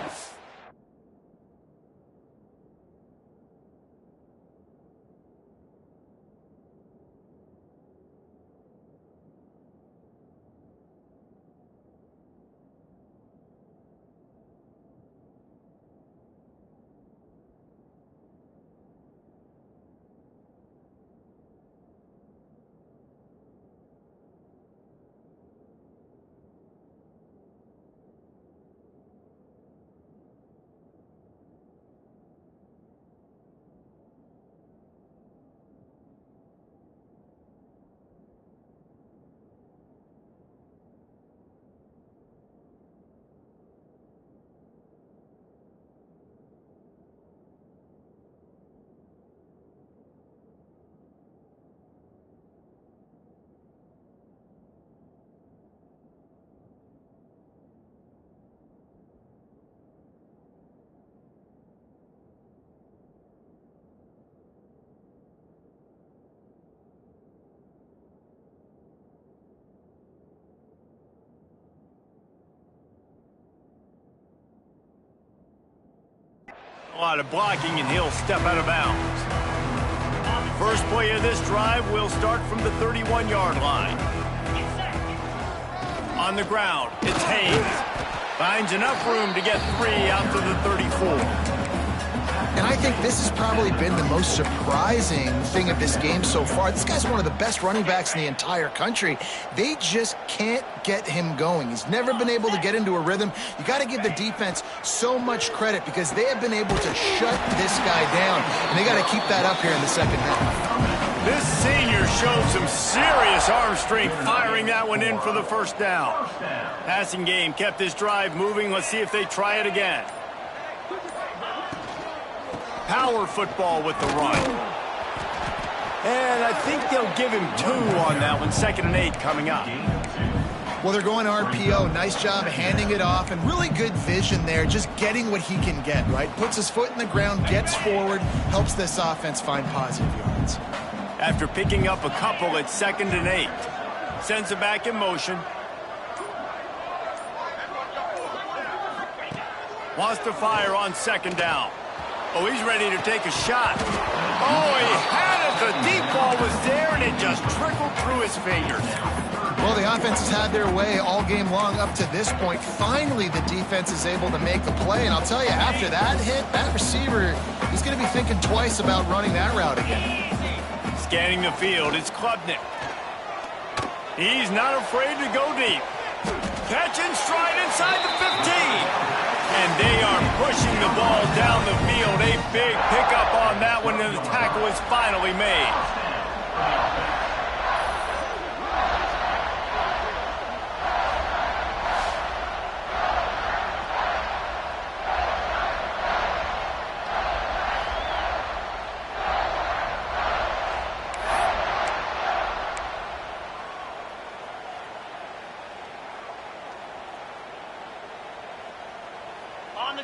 A lot of blocking, and he'll step out of bounds. First play of this drive will start from the 31-yard line. On the ground, it's Hayes. Finds enough room to get 3 out to the 34. And I think this has probably been the most surprising thing of this game so far. This guy's one of the best running backs in the entire country. They just can't get him going. He's never been able to get into a rhythm. You got to give the defense so much credit because they have been able to shut this guy down. And they got to keep that up here in the second half. This senior showed some serious arm strength firing that one in for the first down. Passing game kept this drive moving. Let's see if they try it again. Power football with the run. And I think they'll give him 2 on that one. 2nd and 8 coming up. Well, they're going RPO. Nice job handing it off, and really good vision there, just getting what he can get, right? Puts his foot in the ground, gets forward, helps this offense find positive yards. After picking up a couple, it's 2nd and 8. Sends it back in motion. Wants to fire on 2nd down. Oh, he's ready to take a shot. Oh, he had it. The deep ball was there, and it just trickled through his fingers. Well, the offense has had their way all game long up to this point. Finally, the defense is able to make a play. And I'll tell you, after that hit, that receiver, he's going to be thinking twice about running that route again. Scanning the field, it's Klubnik. He's not afraid to go deep. Catch and stride inside the 15. And they are pushing the ball down the field. A big pickup on that one, and the tackle is finally made.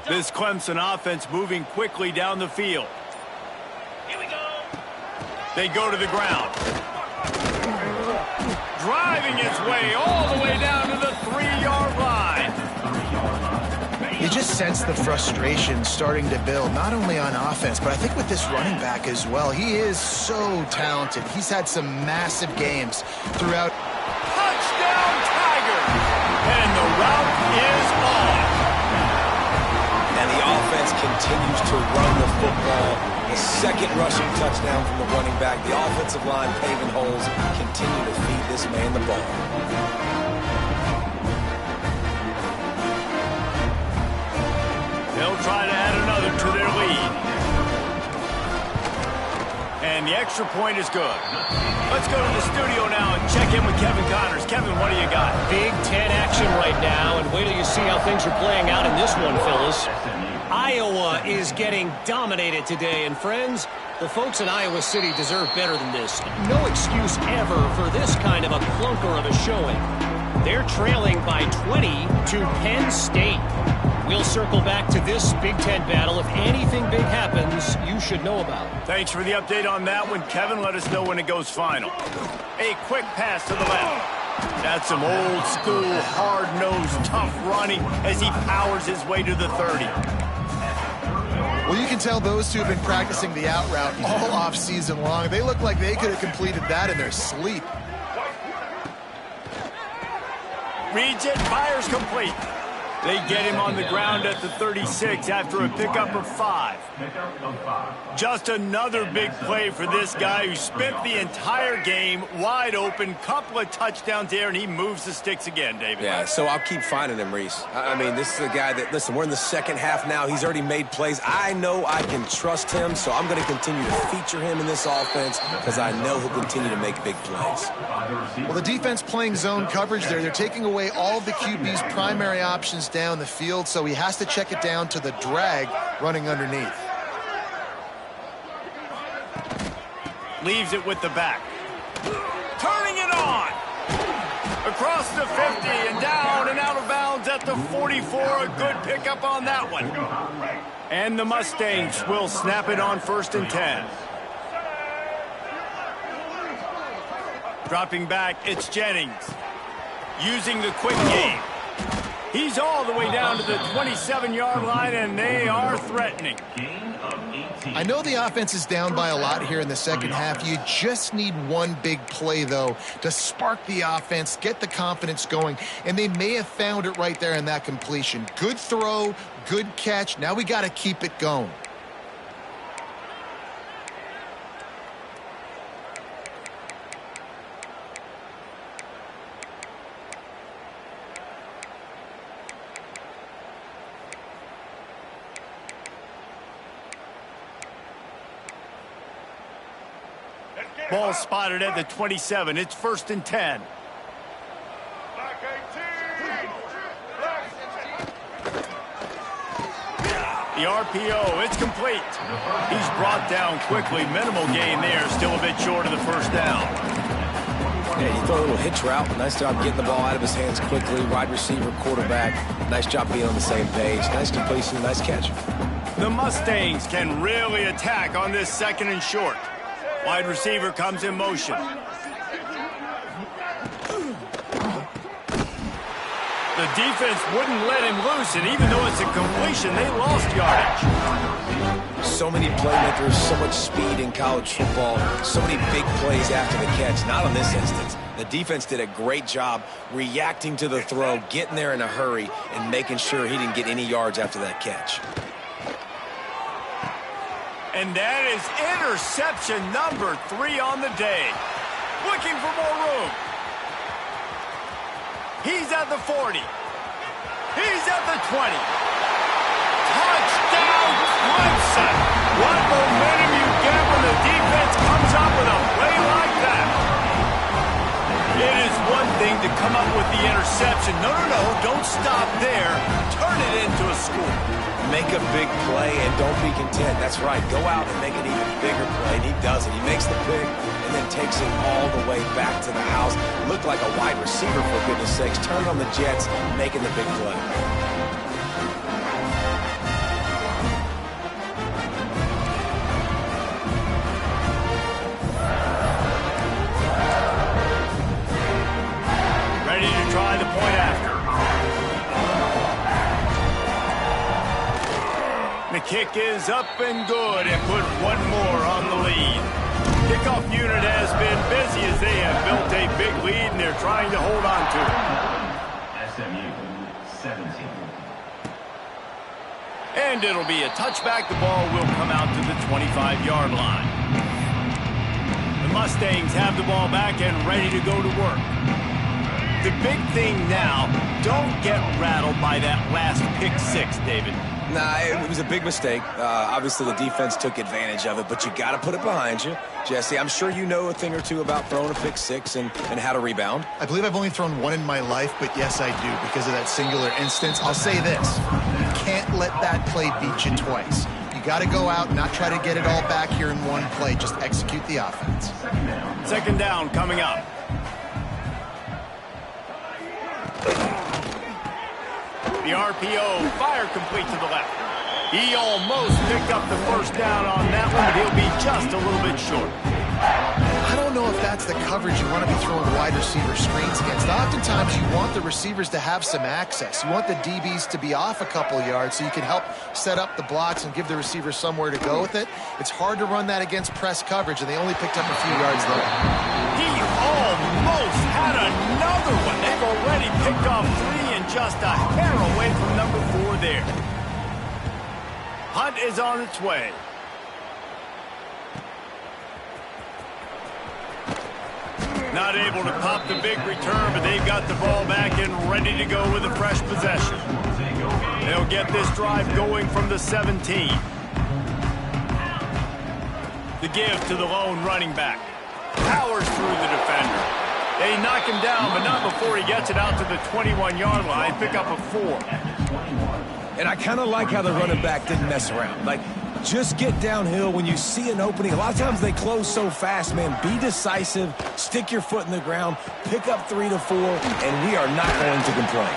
This Clemson offense moving quickly down the field. Here we go. They go to the ground. Driving its way all the way down to the 3-yard line. You just sense the frustration starting to build, not only on offense, but I think with this running back as well. He is so talented. He's had some massive games throughout. Touchdown, Tigers! And the route is on. And the offense continues to run the football. The second rushing touchdown from the running back. The offensive line paving holes. Continue to feed this man the ball. They'll try to add another to their lead. And the extra point is good. Let's go to the studio now and check in with Kevin Connors. Kevin, what do you got? Big Ten action right now, and wait till you see how things are playing out in this one, fellas. Iowa is getting dominated today, and friends, the folks in Iowa City deserve better than this. No excuse ever for this kind of a clunker of a showing. They're trailing by 20 to Penn State. We'll circle back to this Big Ten battle. If anything big happens, you should know about. Thanks for the update on that one, Kevin. Let us know when it goes final. A quick pass to the left. That's some old-school, hard-nosed, tough running as he powers his way to the 30. Well, you can tell those two have been practicing the out route all off-season long. They look like they could have completed that in their sleep. Reads it, fires complete. They get him on the ground at the 36 after a pickup of 5. Just another big play for this guy who spent the entire game wide open. Couple of touchdowns there, and he moves the sticks again, David. Yeah, so I'll keep finding him, Reese. I mean, this is a guy that, listen, we're in the second half now. He's already made plays. I know I can trust him, so I'm going to continue to feature him in this offense because I know he'll continue to make big plays. Well, the defense playing zone coverage there. They're taking away all of the QB's primary options down the field, so he has to check it down to the drag running underneath. Leaves it with the back. Turning it on. Across the 50 and down and out of bounds at the 44. A good pickup on that one. And the Mustangs will snap it on 1st and 10. Dropping back, it's Jennings. Using the quick game. He's all the way down to the 27-yard line, and they are threatening. I know the offense is down by a lot here in the second half. You just need one big play, though, to spark the offense, get the confidence going, and they may have found it right there in that completion. Good throw, good catch. Now we got to keep it going. Ball spotted at the 27. It's 1st and 10. The RPO, it's complete. He's brought down quickly. Minimal gain there. Still a bit short of the first down. Yeah, you throw a little hitch route. Nice job getting the ball out of his hands quickly. Wide receiver, quarterback. Nice job being on the same page. Nice completion, nice catch. The Mustangs can really attack on this 2nd and short. Wide receiver comes in motion. The defense wouldn't let him loose, and even though it's a completion, they lost yardage. So many playmakers, so much speed in college football, so many big plays after the catch. Not on this instance. The defense did a great job reacting to the throw, getting there in a hurry, and making sure he didn't get any yards after that catch. And that is interception number 3 on the day. Looking for more room. He's at the 40. He's at the 20. Touchdown, Clemson. What momentum you get when the defense comes up with a play like that. It is one thing to come up with the interception. No, don't stop there. Turn it into a score. Make a big play and don't be content. That's right. Go out and make an even bigger play. And he does it. He makes the pick and then takes it all the way back to the house. Looked like a wide receiver, for goodness sakes. Turned on the Jets, making the big play. Ready to try the point after. The kick is up and good and put one more on the lead. Kickoff unit has been busy as they have built a big lead and they're trying to hold on to it. SMU 17. And it'll be a touchback. The ball will come out to the 25-yard line. The Mustangs have the ball back and ready to go to work. The big thing now, don't get rattled by that last pick 6, David. Nah, it was a big mistake. Obviously, the defense took advantage of it, but you got to put it behind you. Jesse, I'm sure you know a thing or two about throwing a pick 6 and how to rebound. I believe I've only thrown one in my life, but yes, I do because of that singular instance. I'll say this. You can't let that play beat you twice. You got to go out and not try to get it all back here in one play. Just execute the offense. 2nd down coming up. The RPO, fire complete to the left. He almost picked up the first down on that one, but he'll be just a little bit short. I don't know if that's the coverage you want to be throwing wide receiver screens against. Oftentimes, you want the receivers to have some access. You want the DBs to be off a couple yards so you can help set up the blocks and give the receiver somewhere to go with it. It's hard to run that against press coverage, and they only picked up a few yards there. He almost had another one. They've already picked off 3 and just a hair away from number 4 there. Hunt is on its way. Not able to pop the big return, but they've got the ball back and ready to go with a fresh possession. They'll get this drive going from the 17. The give to the lone running back. Powers through the defender. They knock him down, but not before he gets it out to the 21-yard line. Pick up a 4. And I kind of like how the running back didn't mess around. Like, just get downhill when you see an opening. A lot of times they close so fast, man. Be decisive, stick your foot in the ground, pick up 3 to 4, and we are not going to complain.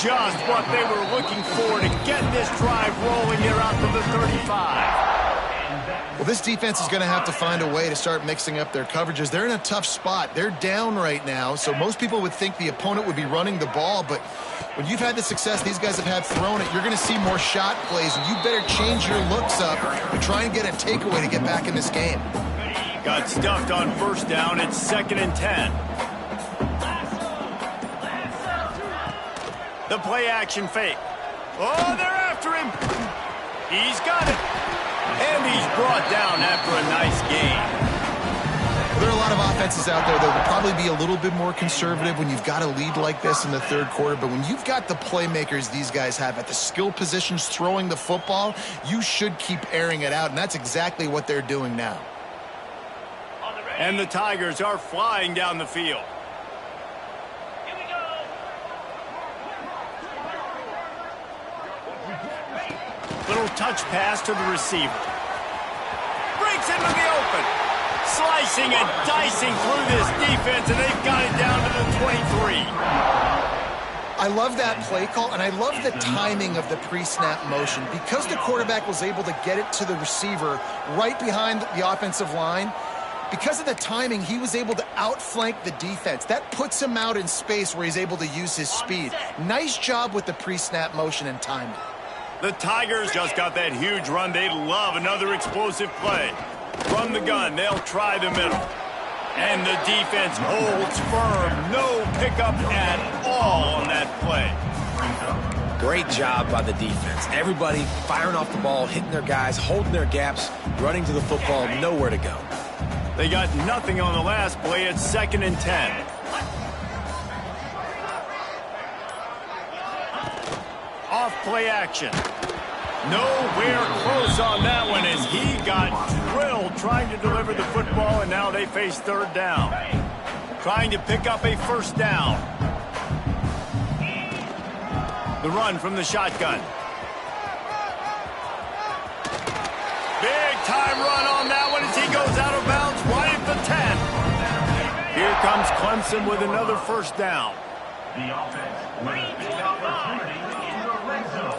Just what they were looking for to get this drive rolling here out to the 35. Well, this defense is going to have to find a way to start mixing up their coverages. They're in a tough spot. They're down right now, so most people would think the opponent would be running the ball, but when you've had the success these guys have had throwing it, you're going to see more shot plays, and you better change your looks up and try and get a takeaway to get back in this game. Got stuffed on first down. It's 2nd and 10. The play action fake. Oh, they're after him. He's got it. And he's brought down after a nice game. There are a lot of offenses out there that will probably be a little bit more conservative when you've got a lead like this in the third quarter, but when you've got the playmakers these guys have at the skill positions throwing the football, you should keep airing it out, and that's exactly what they're doing now. And the Tigers are flying down the field. Little touch pass to the receiver. Breaks into the open. Slicing and dicing through this defense, and they've got it down to the 23. I love that play call, and I love the timing of the pre-snap motion. Because the quarterback was able to get it to the receiver right behind the offensive line, because of the timing, he was able to outflank the defense. That puts him out in space where he's able to use his speed. Nice job with the pre-snap motion and timing. The Tigers just got that huge run. They love another explosive play. From the gun, they'll try the middle. And the defense holds firm. No pickup at all on that play. Great job by the defense. Everybody firing off the ball, hitting their guys, holding their gaps, running to the football, nowhere to go. They got nothing on the last play. It's 2nd and 10. Off play action. Nowhere close on that one as he got drilled trying to deliver the football, and now they face 3rd down. Trying to pick up a 1st down. The run from the shotgun. Big time run on that one as he goes out of bounds right at the 10. Here comes Clemson with another 1st down. The offense with a big opportunity in the red zone.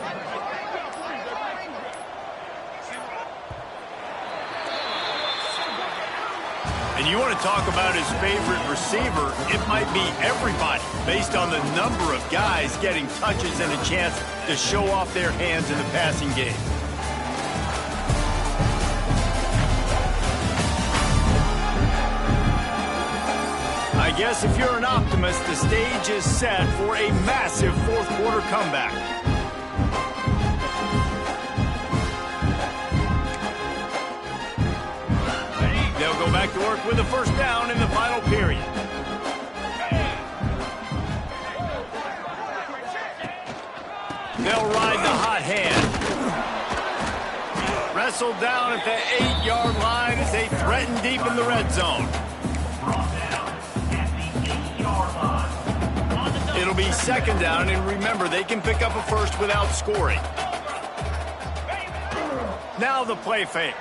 And you want to talk about his favorite receiver, it might be everybody, based on the number of guys getting touches and a chance to show off their hands in the passing game. I guess if you're an optimist, the stage is set for a massive 4th quarter comeback. They'll go back to work with a 1st down in the final period. They'll ride the hot hand. Wrestled down at the 8-yard line as they threaten deep in the red zone. It'll be 2nd down, and remember, they can pick up a 1st without scoring. Now the play fake.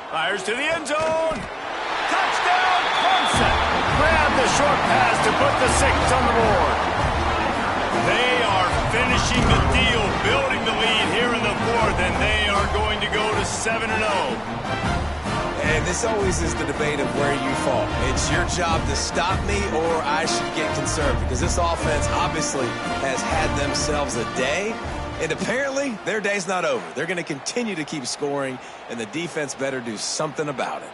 Fires to the end zone. Touchdown, Clemson. Grab the short pass to put the 6 on the board. They are finishing the deal, building the lead here in the 4th, and they are going to go to 7-0. And this always is the debate of where you fall. It's your job to stop me, or I should get concerned, because this offense obviously has had themselves a day, and apparently their day's not over. They're going to continue to keep scoring, and the defense better do something about it.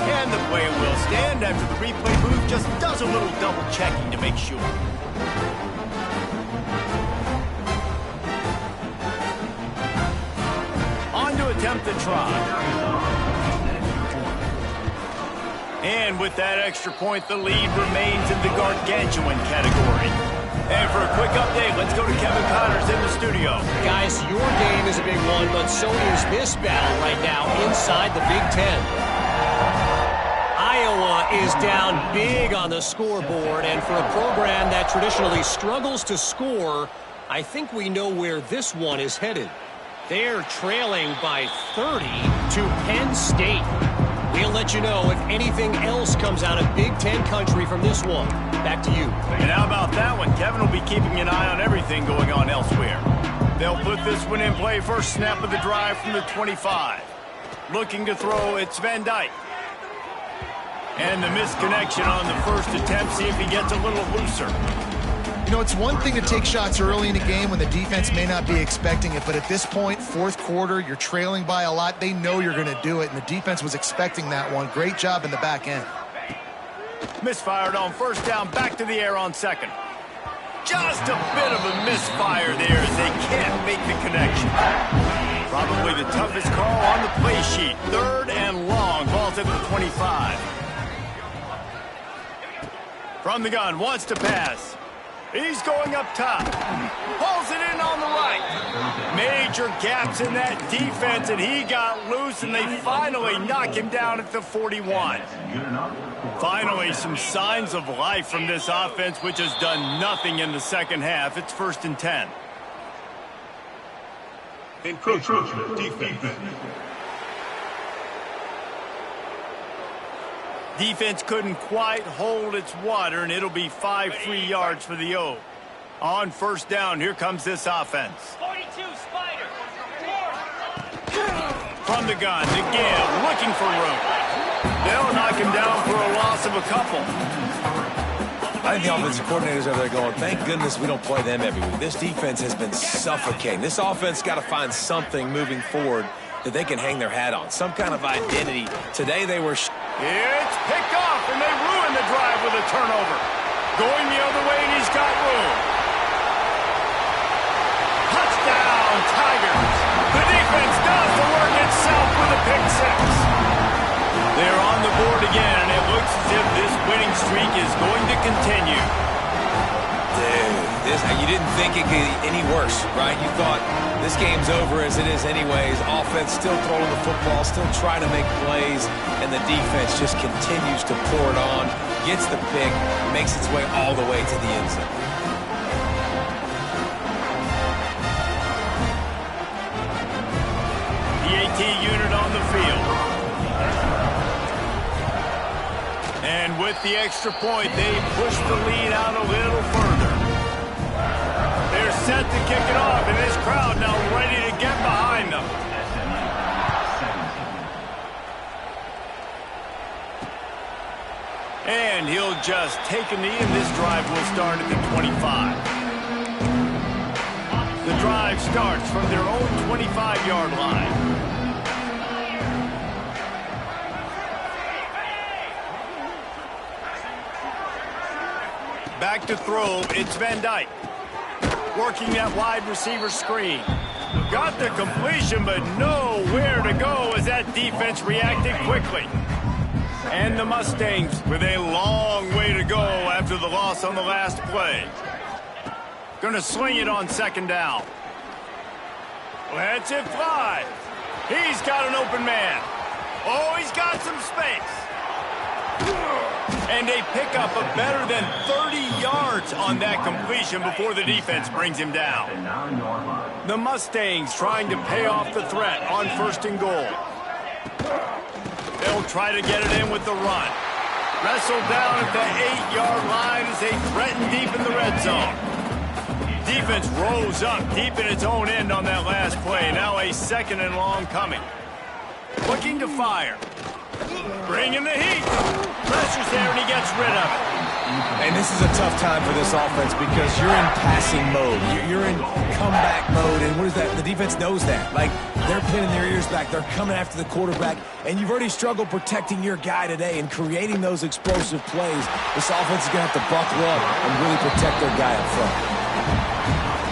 And the play will stand after the replay booth just does a little double checking to make sure. On to attempt the try. And with that extra point, the lead remains in the gargantuan category. And for a quick update, let's go to Kevin Connors in the studio. Guys, your game is a big one, but so is this battle right now inside the Big Ten. Iowa is down big on the scoreboard, and for a program that traditionally struggles to score, I think we know where this one is headed. They're trailing by 30 to Penn State. We'll let you know if anything else comes out of Big Ten country from this one. Back to you. And how about that one? Kevin will be keeping an eye on everything going on elsewhere. They'll put this one in play. First snap of the drive from the 25. Looking to throw, it's Van Dyke. And the misconnection on the first attempt. See if he gets a little looser. You know, it's one thing to take shots early in a game when the defense may not be expecting it, but at this point, fourth quarter, you're trailing by a lot. They know you're going to do it, and the defense was expecting that one. Great job in the back end. Misfired on first down, back to the air on second. Just a bit of a misfire there as they can't make the connection. Probably the toughest call on the play sheet. Third and long, ball's at the 25. From the gun, wants to pass. He's going up top. Pulls it in on the right. Major gaps in that defense, and he got loose, and they finally knock him down at the 41. Finally, some signs of life from this offense, which has done nothing in the second half. It's 1st and 10. Encroachment, defense. Defense couldn't quite hold its water, and it'll be 5 free yards for the O. On first down, here comes this offense. 42 Spider. From the gun, again, looking for room. They'll knock him down for a loss of a couple. I think the offensive coordinators over there going, thank goodness we don't play them every week. This defense has been suffocating. This offense got to find something moving forward that they can hang their hat on, some kind of identity. Today they were... It's picked off, and they ruin the drive with a turnover. Going the other way, and he's got room. Touchdown, Tigers. The defense does the work itself with a pick six. They're on the board again, and it looks as if this winning streak is going to continue. Dude, you didn't think it could get any worse, right? You thought this game's over as it is anyways. Offense still throwing the football, still trying to make plays, and the defense just continues to pour it on, gets the pick, makes its way all the way to the end zone. The AT unit on the field. And with the extra point, they push the lead out a little further. They're set to kick it off, and this crowd now ready to get behind them. And he'll just take a knee, and this drive will start at the 25. The drive starts from their own 25-yard line. Back to throw, it's Van Dyke. Working that wide receiver screen. Got the completion, but nowhere to go as that defense reacted quickly. And the Mustangs with a long way to go after the loss on the last play. Gonna sling it on second down. Lets it fly. He's got an open man. Oh, he's got some space. And they pick up a better than 30 yards on that completion before the defense brings him down. The Mustangs trying to pay off the threat on 1st and goal. They'll try to get it in with the run. Wrestled down at the 8-yard line as they threaten deep in the red zone. Defense rose up deep in its own end on that last play. Now a 2nd and long coming. Looking to fire. Bringing the heat. Pressure's there, and he gets rid of it. And this is a tough time for this offense because you're in passing mode. You're in comeback mode, and what is that? The defense knows that. Like, they're pinning their ears back. They're coming after the quarterback, and you've already struggled protecting your guy today and creating those explosive plays. This offense is going to have to buckle up and really protect their guy up front.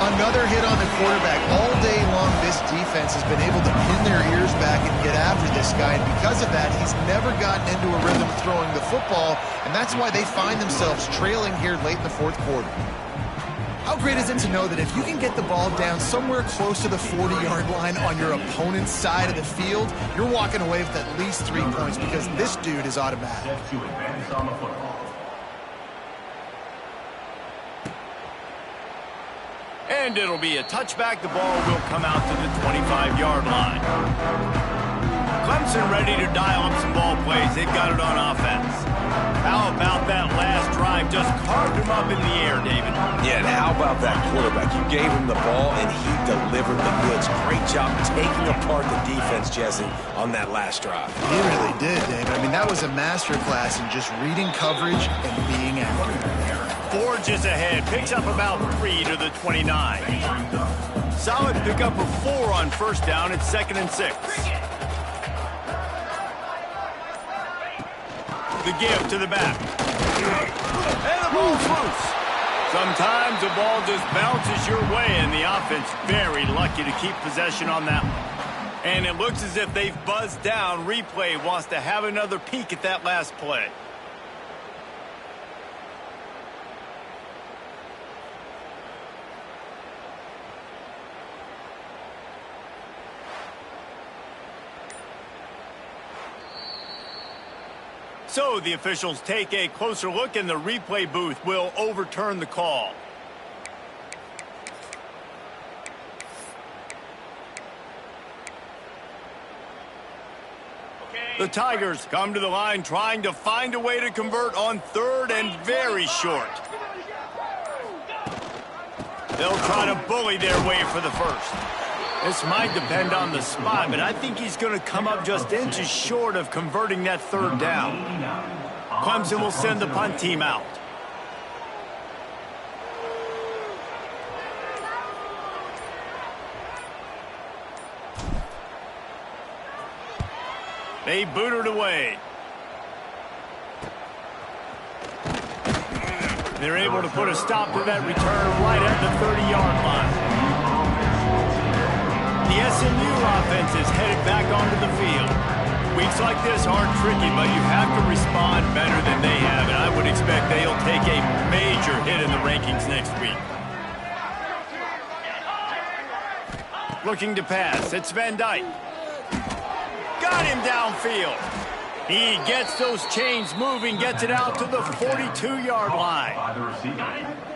Another hit on the quarterback. All day long, this defense has been able to pin their ears back and get after this guy. And because of that, he's never gotten into a rhythm of throwing the football. And that's why they find themselves trailing here late in the fourth quarter. How great is it to know that if you can get the ball down somewhere close to the 40-yard line on your opponent's side of the field, you're walking away with at least 3 points because this dude is automatic. And it'll be a touchback. The ball will come out to the 25-yard line. Clemson ready to dial up some ball plays. They've got it on offense. How about that last drive? Just carved him up in the air, David. Yeah, and how about that quarterback? You gave him the ball, and he delivered the goods. Great job taking apart the defense, Jesse, on that last drive. He really did, David. I mean, that was a masterclass in just reading coverage and being accurate. Forges ahead, picks up about 3 to the 29. Solid pickup of 4 on first down. It's 2nd and 6. The give to the back. And the ball's loose. Sometimes the ball just bounces your way, and the offense very lucky to keep possession on that one. And it looks as if they've buzzed down. Replay wants to have another peek at that last play. So the officials take a closer look, and the replay booth will overturn the call. The Tigers come to the line trying to find a way to convert on 3rd and very short. They'll try to bully their way for the first. This might depend on the spot, but I think he's going to come up just inches short of converting that 3rd down. Clemson will send the punt team out. They boot it away. They're able to put a stop to that return right at the 30-yard line. The SMU offense is headed back onto the field. Weeks like this aren't tricky, but you have to respond better than they have, and I would expect they'll take a major hit in the rankings next week. Looking to pass. It's Van Dyke. Got him downfield. He gets those chains moving, gets it out to the 42-yard line.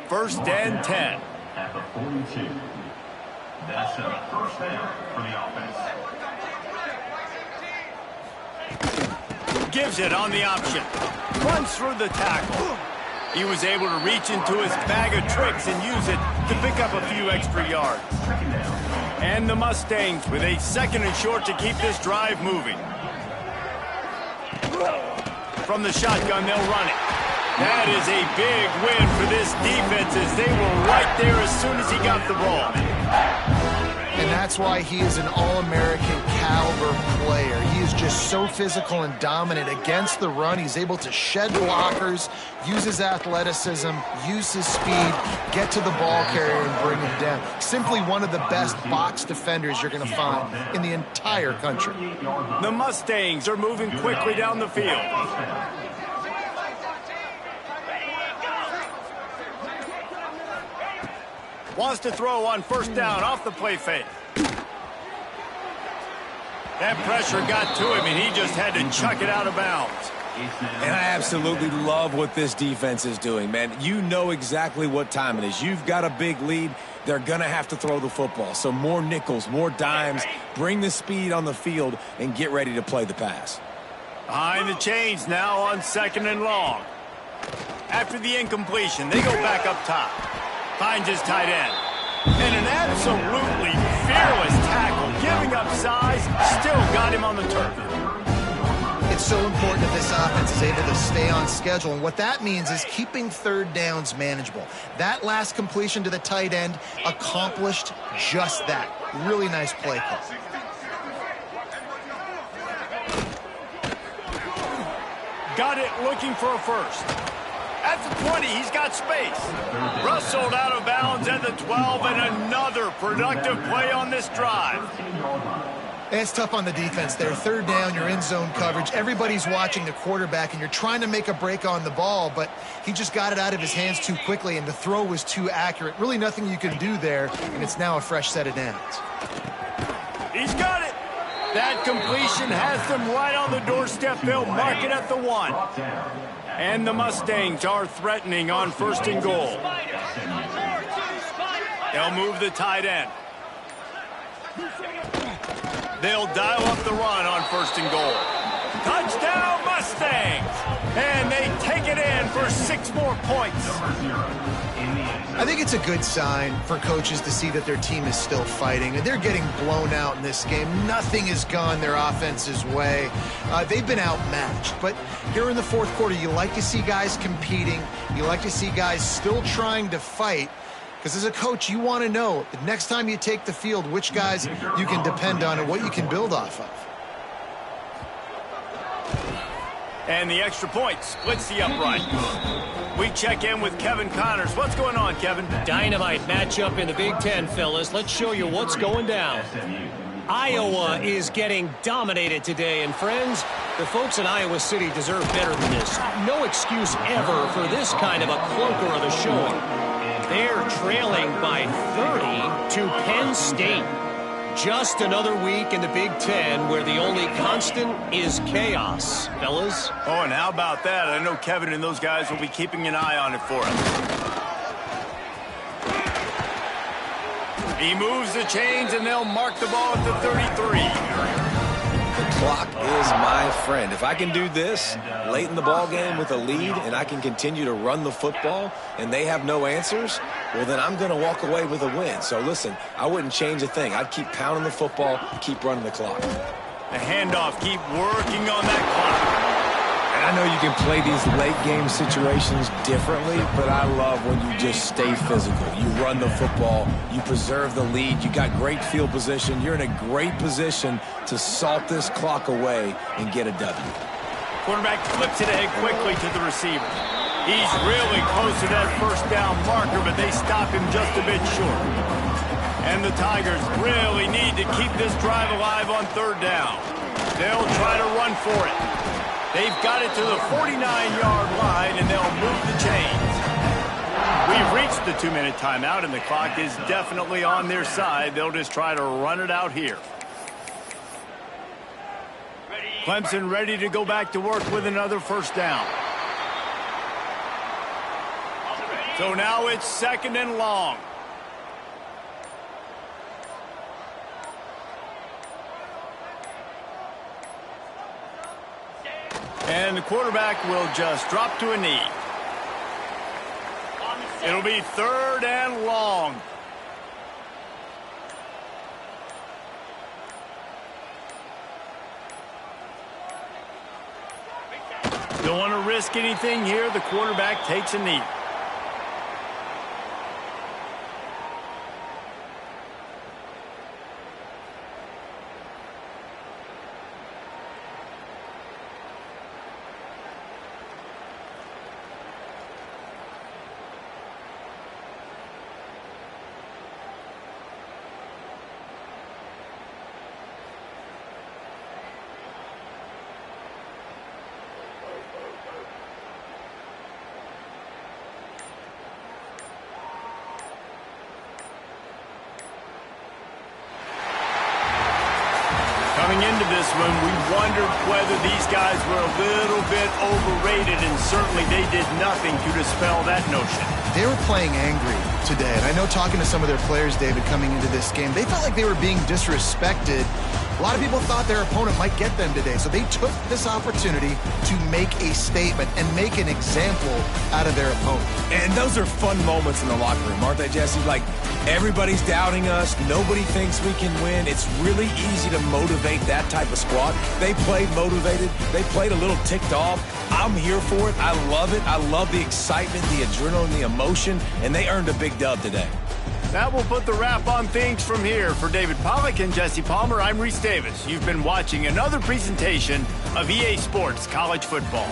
1st and 10. At the 42. That's a first down for the offense. Gives it on the option. Runs through the tackle. He was able to reach into his bag of tricks and use it to pick up a few extra yards. And the Mustangs with a 2nd and short to keep this drive moving. From the shotgun, they'll run it. That is a big win for this defense, as they were right there as soon as he got the ball. And that's why he is an All-American caliber player. He is just so physical and dominant against the run. He's able to shed blockers, use his athleticism, use his speed, get to the ball carrier and bring him down. Simply one of the best box defenders you're going to find in the entire country. The Mustangs are moving quickly down the field. Wants to throw on 1st down off the play fake. That pressure got to him, and he just had to chuck it out of bounds. And I absolutely love what this defense is doing, man. You know exactly what time it is. You've got a big lead. They're going to have to throw the football. So more nickels, more dimes. Bring the speed on the field and get ready to play the pass. Behind the chains now on 2nd and long. After the incompletion, they go back up top. Finds his tight end. And an absolutely fearless tackle, giving up size, still got him on the turf. It's so important that this offense is able to stay on schedule, and what that means is keeping 3rd downs manageable. That last completion to the tight end accomplished just that. Really nice play call. Got it looking for a first. At the 20, he's got space. Rustled out of bounds at the 12, and another productive play on this drive. It's tough on the defense there. 3rd down, you're in zone coverage. Everybody's watching the quarterback, and you're trying to make a break on the ball, but he just got it out of his hands too quickly, and the throw was too accurate. Really nothing you can do there, and it's now a fresh set of downs. He's got it. That completion has them right on the doorstep. They'll mark it at the 1. And the Mustangs are threatening on 1st and goal. They'll move the tight end. They'll dial up the run on 1st and goal. Touchdown Mustangs! And they take it in for 6 more points. I think it's a good sign for coaches to see that their team is still fighting. And they're getting blown out in this game. Nothing has gone their offense's way. They've been outmatched. But here in the 4th quarter, you like to see guys competing. You like to see guys still trying to fight. Because as a coach, you want to know the next time you take the field, which guys you can depend on and what you can build off of. And the extra point splits the upright. We check in with Kevin Connors. What's going on, Kevin? Dynamite matchup in the Big Ten, fellas. Let's show you what's going down. Iowa is getting dominated today, and friends, the folks in Iowa City deserve better than this. No excuse ever for this kind of a clunker of a showing. They're trailing by 30 to Penn State. Just another week in the Big Ten where the only constant is chaos, fellas. Oh, and how about that? I know Kevin and those guys will be keeping an eye on it for us. He moves the chains, and they'll mark the ball at the 33. The clock is my friend. If I can do this late in the ball game with a lead and I can continue to run the football and they have no answers, well, then I'm going to walk away with a win. So, listen, I wouldn't change a thing. I'd keep pounding the football, keep running the clock. The handoff, keep working on that clock. And I know you can play these late game situations differently, but I love when you just stay physical. You run the football, you preserve the lead, you got great field position. You're in a great position to salt this clock away and get a W. Quarterback flips it ahead quickly to the receiver. He's really close to that 1st down marker, but they stop him just a bit short. And the Tigers really need to keep this drive alive on 3rd down. They'll try to run for it. They've got it to the 49-yard line, and they'll move the chains. We've reached the 2-minute timeout, and the clock is definitely on their side. They'll just try to run it out here. Clemson ready to go back to work with another 1st down. So now it's 2nd and long. And the quarterback will just drop to a knee. It'll be 3rd and long. Don't want to risk anything here. The quarterback takes a knee. Coming into this one, we wondered whether these guys were a little bit overrated, and certainly they did nothing to dispel that notion. They were playing angry today, and I know talking to some of their players, David, coming into this game, they felt like they were being disrespected. A lot of people thought their opponent might get them today, so they took this opportunity to make a statement and make an example out of their opponent. And those are fun moments in the locker room, aren't they, Jesse? Like, everybody's doubting us. Nobody thinks we can win. It's really easy to motivate that type of squad. They played motivated. They played a little ticked off. I'm here for it. I love it. I love the excitement, the adrenaline, the emotion, and they earned a big dub today. That will put the wrap on things from here. For David Pollack and Jesse Palmer, I'm Reese Davis. You've been watching another presentation of EA Sports College Football.